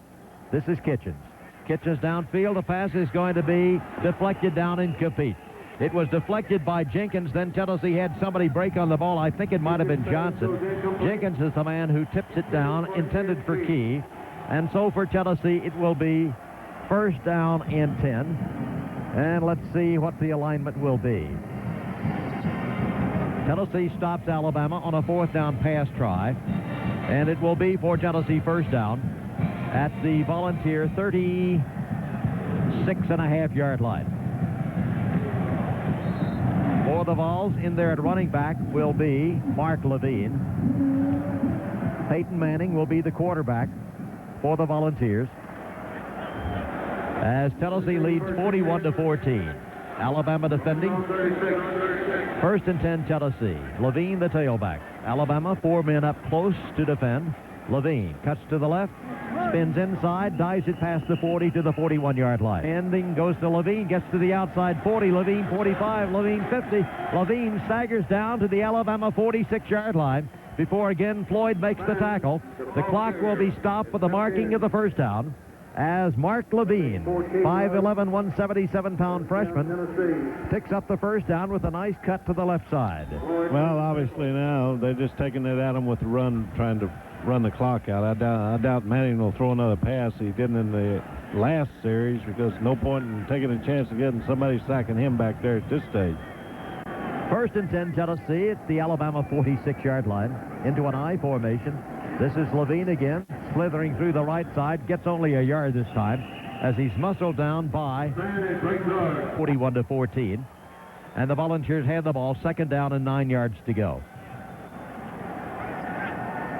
this is Kitchens. Kitchens downfield, the pass is going to be deflected down incomplete. It was deflected by Jenkins, then Tennessee had somebody break on the ball. I think it might have been Johnson. Jenkins is the man who tips it down, intended for Key. And so for Tennessee, it will be first down and 10. And let's see what the alignment will be. Tennessee stops Alabama on a fourth down pass try. And it will be for Tennessee first down at the Volunteer 36.5-yard line. For the Vols, in there at running back will be Mark Levine. Peyton Manning will be the quarterback for the Volunteers, as Tennessee leads 41-14. Alabama defending. First and 10, Tennessee. Levine, the tailback. Alabama, 4 men up close to defend. Levine cuts to the left, spins inside, dives it past the 40 to the 41-yard line. Ending goes to Levine, gets to the outside 40, Levine 45, Levine 50. Levine staggers down to the Alabama 46-yard line before again Floyd makes the tackle. The clock will be stopped for the marking of the first down, as Mark Levine, 5'11", 177-pound freshman, picks up the first down with a nice cut to the left side. Well, obviously now they're just taking it at him with the run, trying to run the clock out. I doubt Manning will throw another pass. He didn't in the last series, because no point in taking a chance of getting somebody sacking him back there at this stage. First and 10, Tennessee at the Alabama 46-yard line, into an I formation. This is Levine again, slithering through the right side, gets only a yard this time, as he's muscled down by 41-14. And the Volunteers hand the ball, second down and 9 yards to go.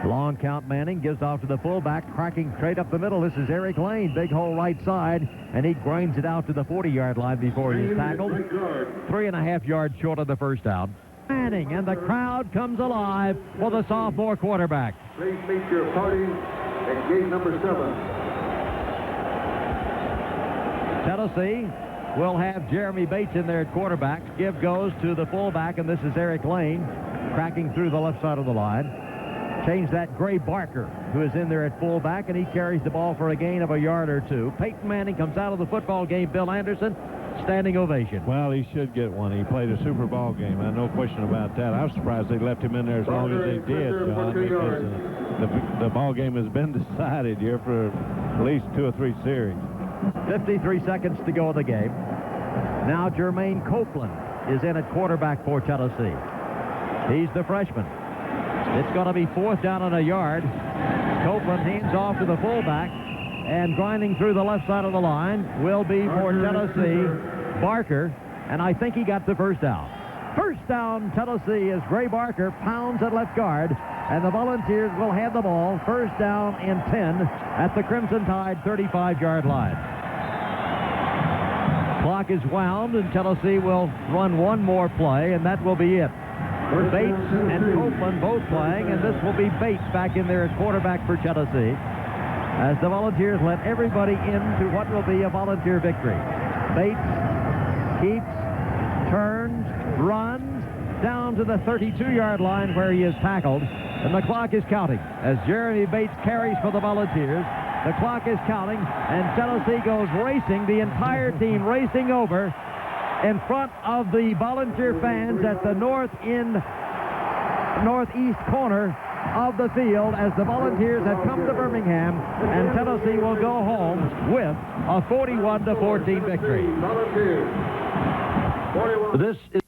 Long count. Manning gives off to the fullback, cracking straight up the middle. This is Eric Lane, big hole right side, and he grinds it out to the 40-yard line before he's tackled. 3.5 yards short of the first down. Manning, and the crowd comes alive for the sophomore quarterback. Please meet your party at gate number 7. Tennessee will have Jeremy Bates in there at quarterback. Give goes to the fullback, and this is Eric Lane, cracking through the left side of the line. Change that, Gray Barker, who is in there at fullback, and he carries the ball for a gain of a yard or two. Peyton Manning comes out of the football game. Bill Anderson, standing ovation. Well, he should get one. He played a Super Bowl game. No question about that. I was surprised they left him in there as long as they did, John, because the ball game has been decided here for at least 2 or 3 series. 53 seconds to go in the game. Now Jermaine Copeland is in at quarterback for Tennessee. He's the freshman. It's going to be fourth down and a yard. Copeland hands off to the fullback, and grinding through the left side of the line will be for Tennessee, Barker, and I think he got the first down. First down, Tennessee, as Gray Barker pounds at left guard, and the Volunteers will hand the ball first down and 10 at the Crimson Tide 35-yard line. Clock is wound, and Tennessee will run one more play, and that will be it. Bates and Copeland both playing, and this will be Bates back in there as quarterback for Tennessee, as the Volunteers let everybody into what will be a Volunteer victory. Bates keeps, turns, runs down to the 32-yard line where he is tackled, and the clock is counting as Jeremy Bates carries for the Volunteers. The clock is counting, and Tennessee goes racing, the entire team racing over in front of the Volunteer fans at the northeast corner of the field, as the Volunteers have come to Birmingham, and Tennessee will go home with a 41-14 victory. Volunteers. 41. This is